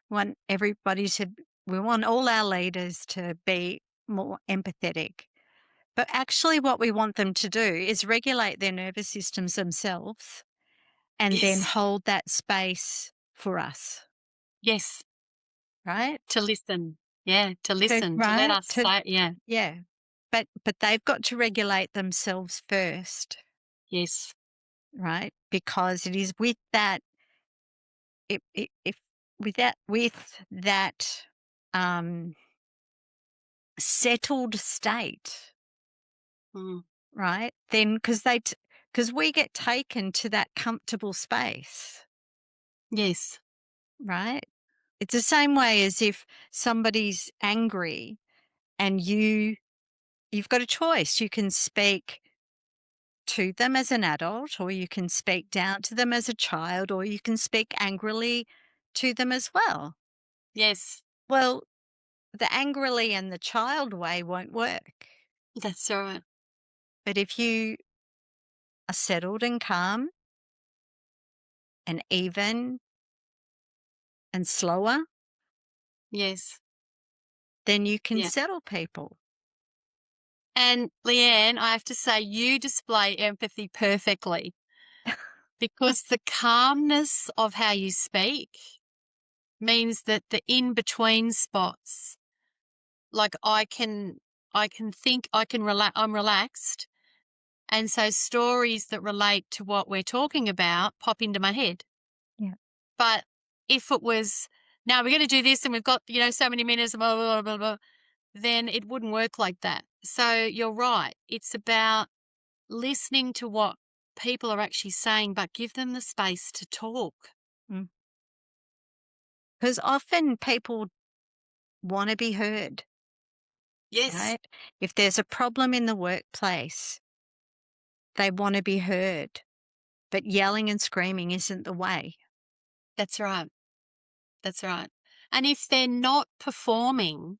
Speaker 1: Want everybody to we want all our leaders to be more empathetic. But actually what we want them to do is regulate their nervous systems themselves and then
Speaker 2: yes,
Speaker 1: hold that space for us,
Speaker 2: yes,
Speaker 1: right?
Speaker 2: to listen. Yeah, to listen, to let
Speaker 1: Right?
Speaker 2: us say, yeah,
Speaker 1: Yeah. But they've got to regulate themselves first,
Speaker 2: yes,
Speaker 1: right? Because it is with that if with that um settled state,
Speaker 2: mm,
Speaker 1: right? Then because we get taken to that comfortable space,
Speaker 2: yes,
Speaker 1: right? It's the same way as if somebody's angry and you've got a choice. You can speak to them as an adult, or you can speak down to them as a child, or you can speak angrily to them as well.
Speaker 2: yes,
Speaker 1: Well, the angrily and the child way won't work.
Speaker 2: that's right.
Speaker 1: But if you are settled and calm and even and slower,
Speaker 2: Yes,
Speaker 1: then you can
Speaker 2: yeah.
Speaker 1: settle people.
Speaker 2: And Leanne, I have to say, you display empathy perfectly. Because the calmness of how you speak means that the in-between spots, like I can think, I'm relaxed, and so stories that relate to what we're talking about pop into my head.
Speaker 1: Yeah.
Speaker 2: But if it was, "Now we're gonna do this, and we've got, so many minutes, blah, blah, blah, blah, blah," then it wouldn't work like that. So you're right. It's about listening to what people are actually saying, but give them the space to talk.
Speaker 1: Because often people want to be heard,
Speaker 2: Yes,
Speaker 1: right? If there's a problem in the workplace, they want to be heard, but yelling and screaming isn't the way.
Speaker 2: that's right. That's right. And if they're not performing,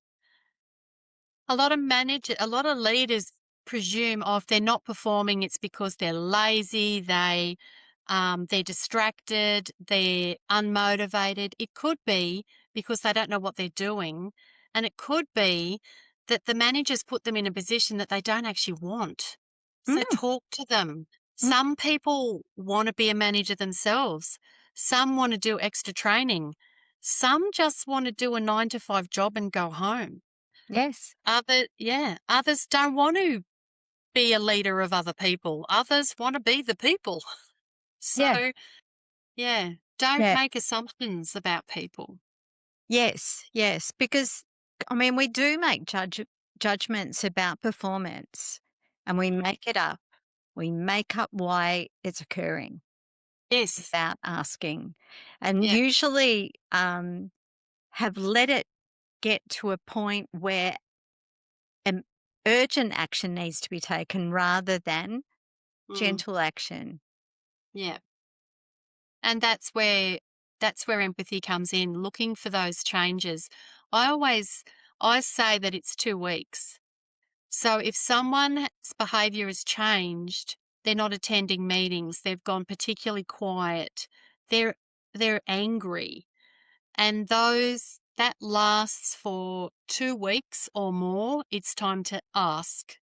Speaker 2: a lot of leaders presume, oh, if they're not performing, it's because they're lazy, they're distracted, they're unmotivated. It could be because they don't know what they're doing, and it could be that the managers put them in a position that they don't actually want. So
Speaker 1: Mm,
Speaker 2: talk to them.
Speaker 1: mm,
Speaker 2: Some people want to be a manager themselves. Some want to do extra training. Some just want to do a 9 to 5 job and go home.
Speaker 1: yes.
Speaker 2: Others don't want to be a leader of other people. Others want to be the people.
Speaker 1: Yeah.
Speaker 2: So, yeah, don't
Speaker 1: Yeah.
Speaker 2: make assumptions about people.
Speaker 1: Yes. Yes. Because I mean, we do make judgments about performance, and we
Speaker 2: Mm.
Speaker 1: make it up. We make up why it's occurring
Speaker 2: Yes.
Speaker 1: without asking, and
Speaker 2: Yeah.
Speaker 1: usually, have let it get to a point where an urgent action needs to be taken rather than
Speaker 2: Mm.
Speaker 1: gentle action.
Speaker 2: Yeah. And that's where empathy comes in, looking for those changes. I say that it's 2 weeks. So if someone's behaviour has changed, they're not attending meetings, they've gone particularly quiet, they're they're angry, and those that lasts for 2 weeks or more, it's time to ask.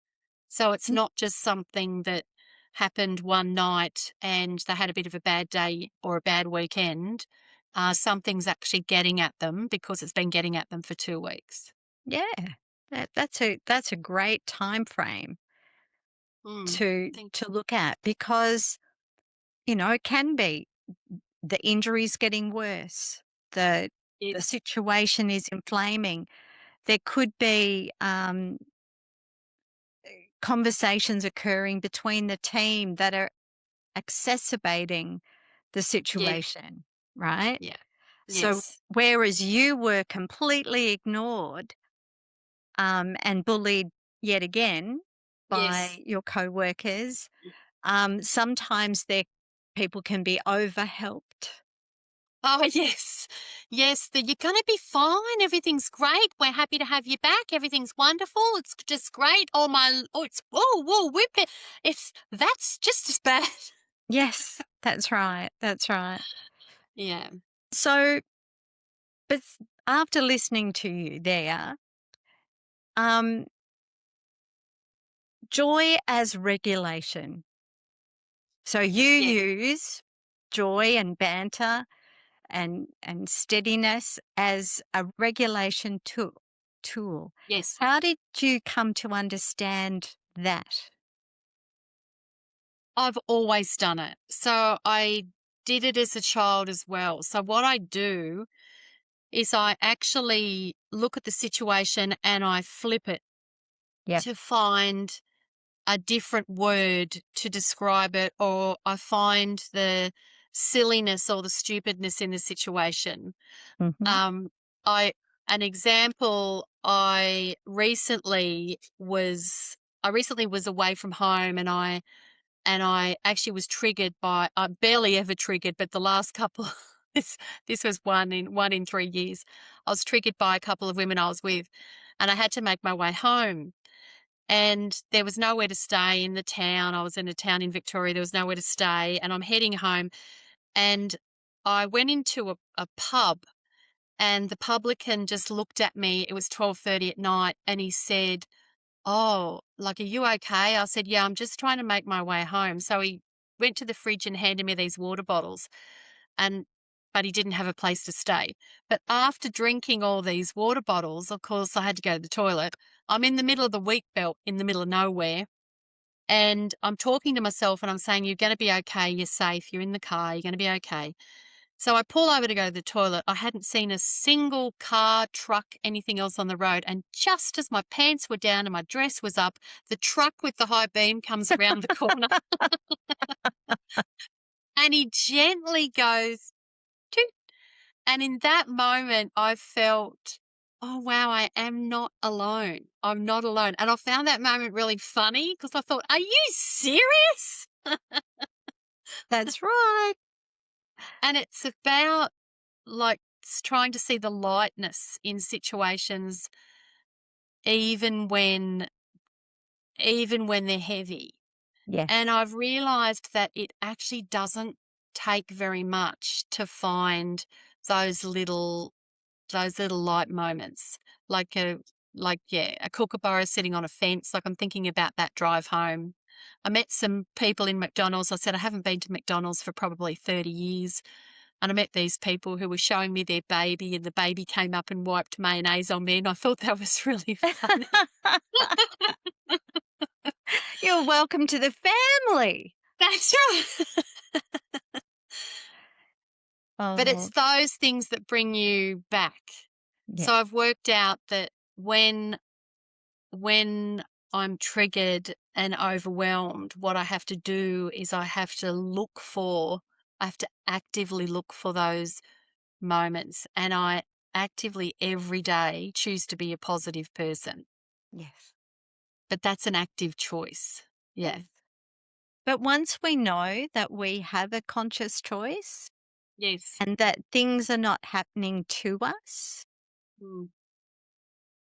Speaker 2: So it's
Speaker 1: Mm,
Speaker 2: not just something that happened one night and they had a bit of a bad day or a bad weekend. Something's actually getting at them because it's been getting at them for 2 weeks.
Speaker 1: yeah, that's a great time frame
Speaker 2: Mm,
Speaker 1: to
Speaker 2: thank you.
Speaker 1: look at because, it can be the injury's getting worse, the
Speaker 2: Yes,
Speaker 1: situation is inflaming. There could be, conversations occurring between the team that are exacerbating the
Speaker 2: yeah,
Speaker 1: situation, right?
Speaker 2: yeah,
Speaker 1: So,
Speaker 2: yes,
Speaker 1: whereas you were completely ignored, and bullied yet again
Speaker 2: yes.
Speaker 1: by your coworkers, sometimes people can be overhelped.
Speaker 2: Oh, yes. Yes, "You're gonna be fine, everything's great, we're happy to have you back, everything's wonderful, it's just great, it's whoa, whoa, whip it." That's just as bad.
Speaker 1: Yes, that's right. That's right.
Speaker 2: Yeah,
Speaker 1: So, but after listening to you there, um, joy as regulation. So you
Speaker 2: yeah,
Speaker 1: use joy and banter and steadiness as a regulation tool.
Speaker 2: yes.
Speaker 1: How did you come to understand that?
Speaker 2: I've always done it. So I did it as a child as well. So what I do is I actually look at the situation and I flip it
Speaker 1: Yep.
Speaker 2: to find a different word to describe it, or I find the silliness or the stupidness in the situation.
Speaker 1: Hmm.
Speaker 2: Um, I an example, I recently was away from home and I actually was triggered by I'm barely ever triggered, but the last couple this this was one in 3 years. I was triggered by a couple of women I was with, and I had to make my way home. And there was nowhere to stay in the town. I was in a town in Victoria. There was nowhere to stay, and I'm heading home. And I went into a pub, and the publican just looked at me. It was 12:30 at night, and he said, "Oh, like, are you okay?" I said, "Yeah, I'm just trying to make my way home." So he went to the fridge and handed me these water bottles, and but he didn't have a place to stay. But after drinking all these water bottles, of course, I had to go to the toilet. I'm in the middle of the wheat belt, in the middle of nowhere, and I'm talking to myself and I'm saying, "You're going to be okay. You're safe. You're in the car. You're going to be okay." So I pull over to go to the toilet. I hadn't seen a single car, truck, anything else on the road. And just as my pants were down and my dress was up, the truck with the high beam comes around the corner and he gently goes, toot. And in that moment, I felt, oh, wow, I am not alone. I'm not alone. And I found that moment really funny because I thought, are you serious?
Speaker 1: That's right.
Speaker 2: And it's about like trying to see the lightness in situations even when even when they're heavy. And
Speaker 1: Yes.
Speaker 2: I've realized that it actually doesn't take very much to find those little light moments, like a kookaburra sitting on a fence. Like I'm thinking about that drive home. I met some people in McDonald's. I said I haven't been to McDonald's for probably 30 years. And I met these people who were showing me their baby, and the baby came up and wiped mayonnaise on me, and I thought that was really funny.
Speaker 1: You're welcome to the family.
Speaker 2: That's right. But it's
Speaker 1: Oh,
Speaker 2: those things that bring you back. So I've
Speaker 1: yes.
Speaker 2: worked out that when when I'm triggered and overwhelmed, what I have to do is I have to actively look for those moments, and I actively every day choose to be a positive person.
Speaker 1: Yes.
Speaker 2: But that's an active choice. Yeah.
Speaker 1: Yes. But once we know that we have a conscious choice
Speaker 2: Yes.
Speaker 1: and that things are not happening to us,
Speaker 2: Mm.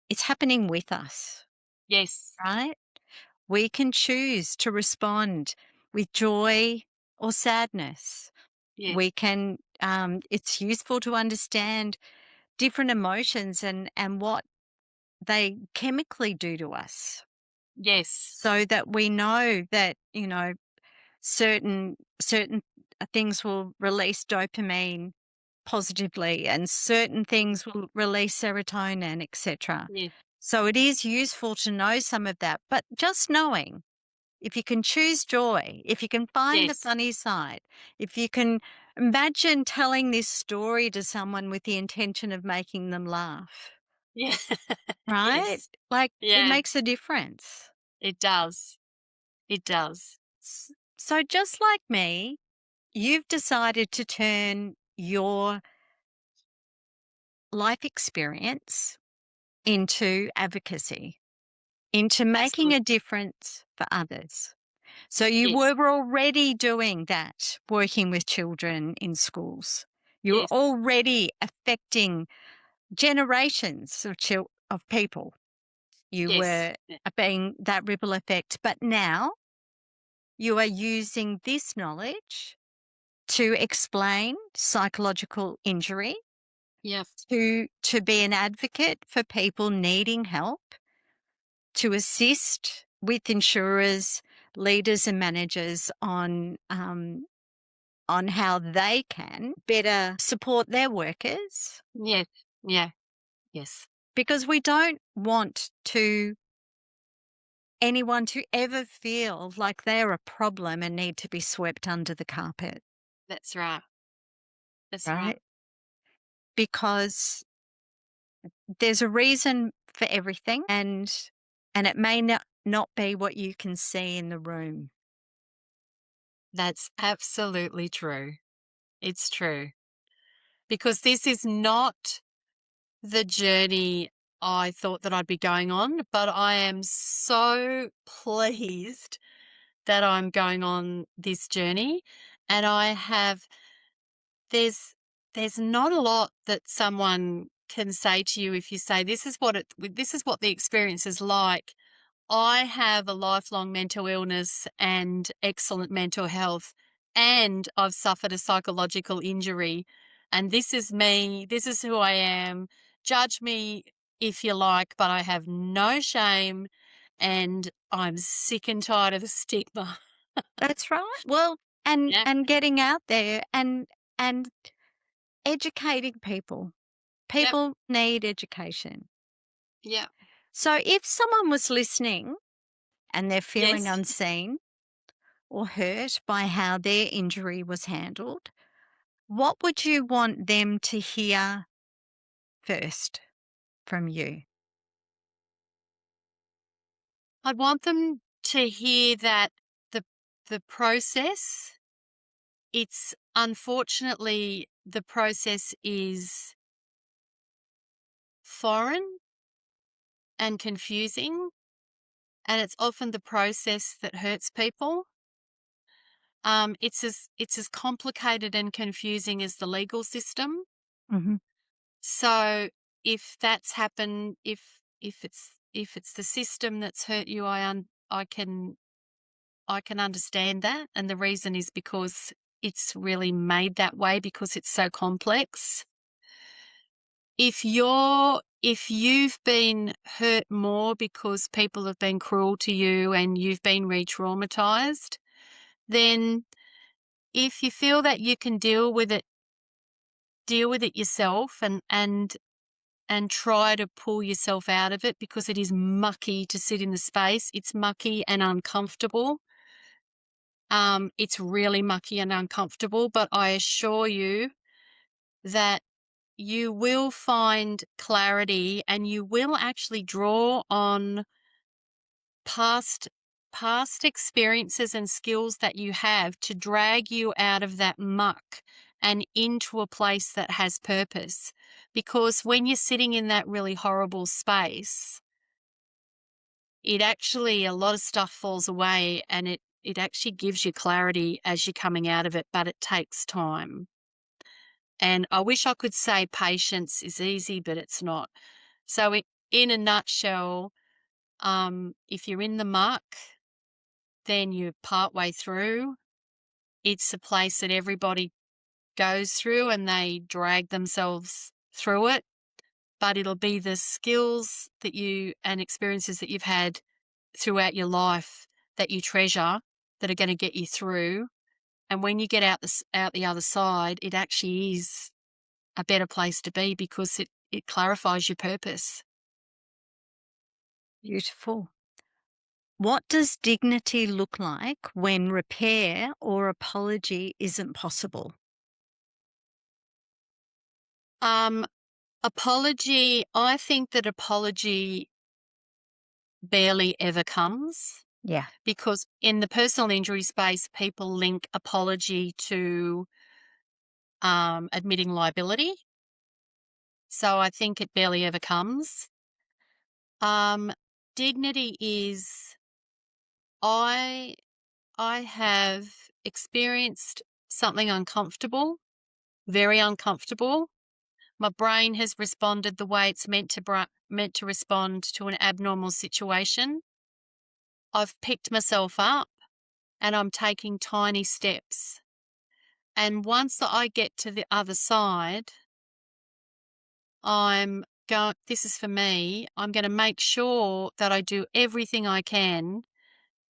Speaker 1: it's happening with us,
Speaker 2: Yes.
Speaker 1: right? We can choose to respond with joy or sadness.
Speaker 2: Yes.
Speaker 1: We can, it's useful to understand different emotions and what they chemically do to us
Speaker 2: Yes.
Speaker 1: so that we know that, certain things will release dopamine positively and certain things will release serotonin, etc.
Speaker 2: Yes.
Speaker 1: So it is useful to know some of that, but just knowing if you can choose joy, if you can find the
Speaker 2: Yes.
Speaker 1: funny side, if you can imagine telling this story to someone with the intention of making them laugh,
Speaker 2: Yeah.
Speaker 1: right?
Speaker 2: Yes.
Speaker 1: Like it
Speaker 2: Yeah.
Speaker 1: makes a difference.
Speaker 2: It does. It does.
Speaker 1: So just like me, you've decided to turn your life experience into advocacy, into making a
Speaker 2: Absolutely.
Speaker 1: difference for others. So you
Speaker 2: Yes.
Speaker 1: were already doing that, working with children in schools. You were
Speaker 2: Yes.
Speaker 1: already affecting generations of people. You
Speaker 2: Yes.
Speaker 1: were
Speaker 2: Yeah.
Speaker 1: being that ripple effect. But now you are using this knowledge to explain psychological injury,
Speaker 2: Yep.
Speaker 1: to be an advocate for people needing help, to assist with insurers, leaders, and managers on how they can better support their workers,
Speaker 2: Yes. Yeah. Yes.
Speaker 1: because we don't want to anyone to ever feel like they're a problem and need to be swept under the carpet,
Speaker 2: That's right. That's right.
Speaker 1: right? Because there's a reason for everything, and it may not be what you can see in the room.
Speaker 2: That's absolutely true. It's true. Because this is not the journey I thought that I'd be going on, but I am so pleased that I'm going on this journey. And I have, there's, there's not a lot that someone can say to you if you say, this is what the experience is like. I have a lifelong mental illness and excellent mental health, and I've suffered a psychological injury. And this is me. This is who I am. Judge me if you like, but I have no shame and I'm sick and tired of the stigma.
Speaker 1: That's right. Well, and
Speaker 2: Yeah.
Speaker 1: and getting out there and educating people.
Speaker 2: Yep.
Speaker 1: People need education.
Speaker 2: Yep.
Speaker 1: So if someone was listening and they're feeling
Speaker 2: Yes.
Speaker 1: unseen or hurt by how their injury was handled, what would you want them to hear first from you?
Speaker 2: I'd want them to hear that the the process, it's unfortunately the process is foreign and confusing, and it's often the process that hurts people. It's as complicated and confusing as the legal system.
Speaker 1: Mhm.
Speaker 2: So if that's happened, if it's the system that's hurt you, I can understand that, and the reason is because it's really made that way because it's so complex. If you've been hurt more because people have been cruel to you and you've been re-traumatized, then if you feel that you can deal with it yourself and try to pull yourself out of it because it is mucky to sit in the space. It's mucky and uncomfortable. It's really mucky and uncomfortable, but I assure you that you will find clarity, and you will actually draw on past past experiences and skills that you have to drag you out of that muck and into a place that has purpose. Because when you're sitting in that really horrible space, it actually, a lot of stuff falls away, and it actually gives you clarity as you're coming out of it, but it takes time. And I wish I could say patience is easy, but it's not. So in a nutshell, if you're in the muck, then you're partway through. It's a place that everybody goes through and they drag themselves through it, but it'll be the skills that you and experiences that you've had throughout your life that you treasure that are going to get you through. And when you get out the other side, it actually is a better place to be because it clarifies your purpose.
Speaker 1: Beautiful. What does dignity look like when repair or apology isn't possible?
Speaker 2: Um, Apology, I think that apology barely ever comes
Speaker 1: Yeah.
Speaker 2: because in the personal injury space, people link apology to admitting liability. So I think it barely ever comes. Um, Dignity is I I have experienced something uncomfortable, very uncomfortable. My brain has responded the way it's meant to respond to an abnormal situation. I've picked myself up and I'm taking tiny steps. And once I get to the other side, this is for me, I'm going to make sure that I do everything I can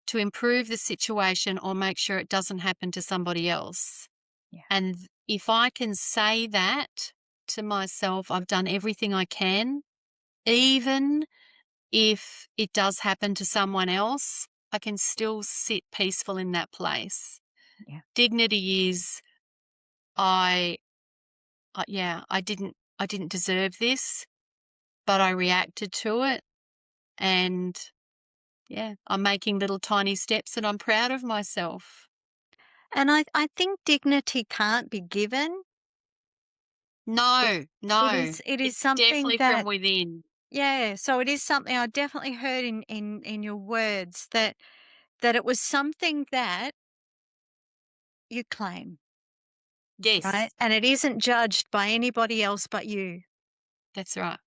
Speaker 2: to improve the situation or make sure it doesn't happen to somebody else.
Speaker 1: Yeah.
Speaker 2: And if I can say that to myself, I've done everything I can, even if it does happen to someone else, I can still sit peaceful in that place.
Speaker 1: Yeah.
Speaker 2: Dignity is I yeah, I didn't deserve this, but I reacted to it, and yeah, I'm making little tiny steps and I'm proud of myself.
Speaker 1: And I think dignity can't be given. It
Speaker 2: No, no.
Speaker 1: it is
Speaker 2: It's
Speaker 1: something
Speaker 2: definitely from
Speaker 1: that,
Speaker 2: within.
Speaker 1: yeah, so it is something I definitely heard in your words that it was something that you claim, right?
Speaker 2: Yes,
Speaker 1: And it isn't judged by anybody else but you.
Speaker 2: that's right.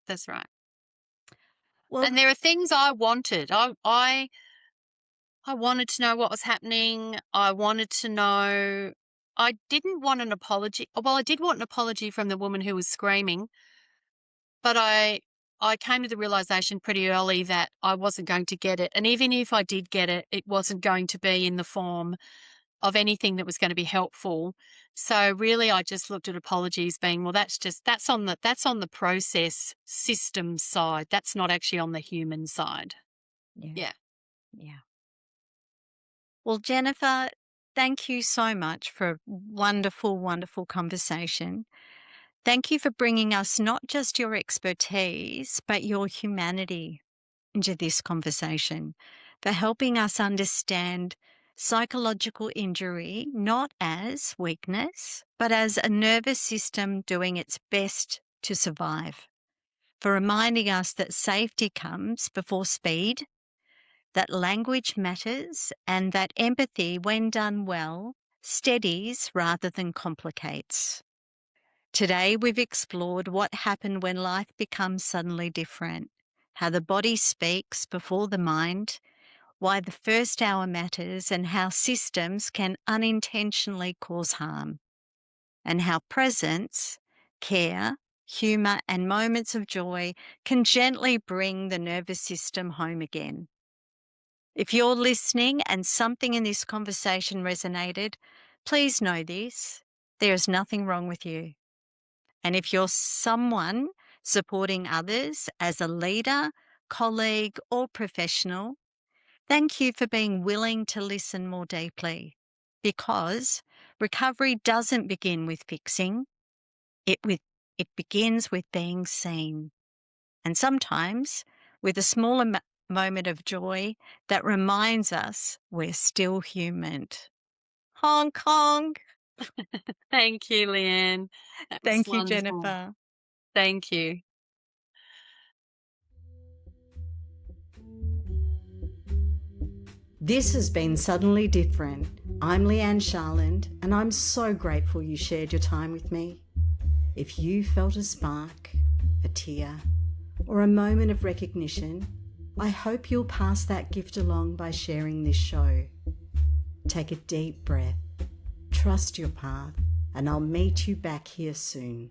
Speaker 2: That's right.
Speaker 1: Well,
Speaker 2: And there are things I wanted. I wanted to know what was happening. I wanted to know. I didn't want an apology. Well, I did want an apology from the woman who was screaming, but I came to the realization pretty early that I wasn't going to get it. And even if I did get it, it wasn't going to be in the form of anything that was going to be helpful. So really I just looked at apologies being, well, that's on the process system side. That's not actually on the human side.
Speaker 1: yeah,
Speaker 2: Yeah.
Speaker 1: yeah. Well, Jennifer, thank you so much for a wonderful, wonderful conversation. Thank you for bringing us not just your expertise, but your humanity into this conversation, for helping us understand psychological injury not as weakness, but as a nervous system doing its best to survive, for reminding us that safety comes before speed, that language matters, and that empathy, when done well, steadies rather than complicates. Today, we've explored what happened when life becomes suddenly different, how the body speaks before the mind, why the first hour matters, and how systems can unintentionally cause harm, and how presence, care, humour, and moments of joy can gently bring the nervous system home again. If you're listening and something in this conversation resonated, please know this: there is nothing wrong with you. And if you're someone supporting others as a leader, colleague, or professional, thank you for being willing to listen more deeply, because recovery doesn't begin with fixing, It begins with being seen, and sometimes with a smaller moment of joy that reminds us we're still human. Honk, honk.
Speaker 2: Thank you, Leigh-Anne. That was
Speaker 1: Thank you,
Speaker 2: wonderful.
Speaker 1: Jennifer.
Speaker 2: Thank you.
Speaker 3: This has been Suddenly Different. I'm Leigh-Anne Sharland, and I'm so grateful you shared your time with me. If you felt a spark, a tear, or a moment of recognition, I hope you'll pass that gift along by sharing this show. Take a deep breath, trust your path, and I'll meet you back here soon.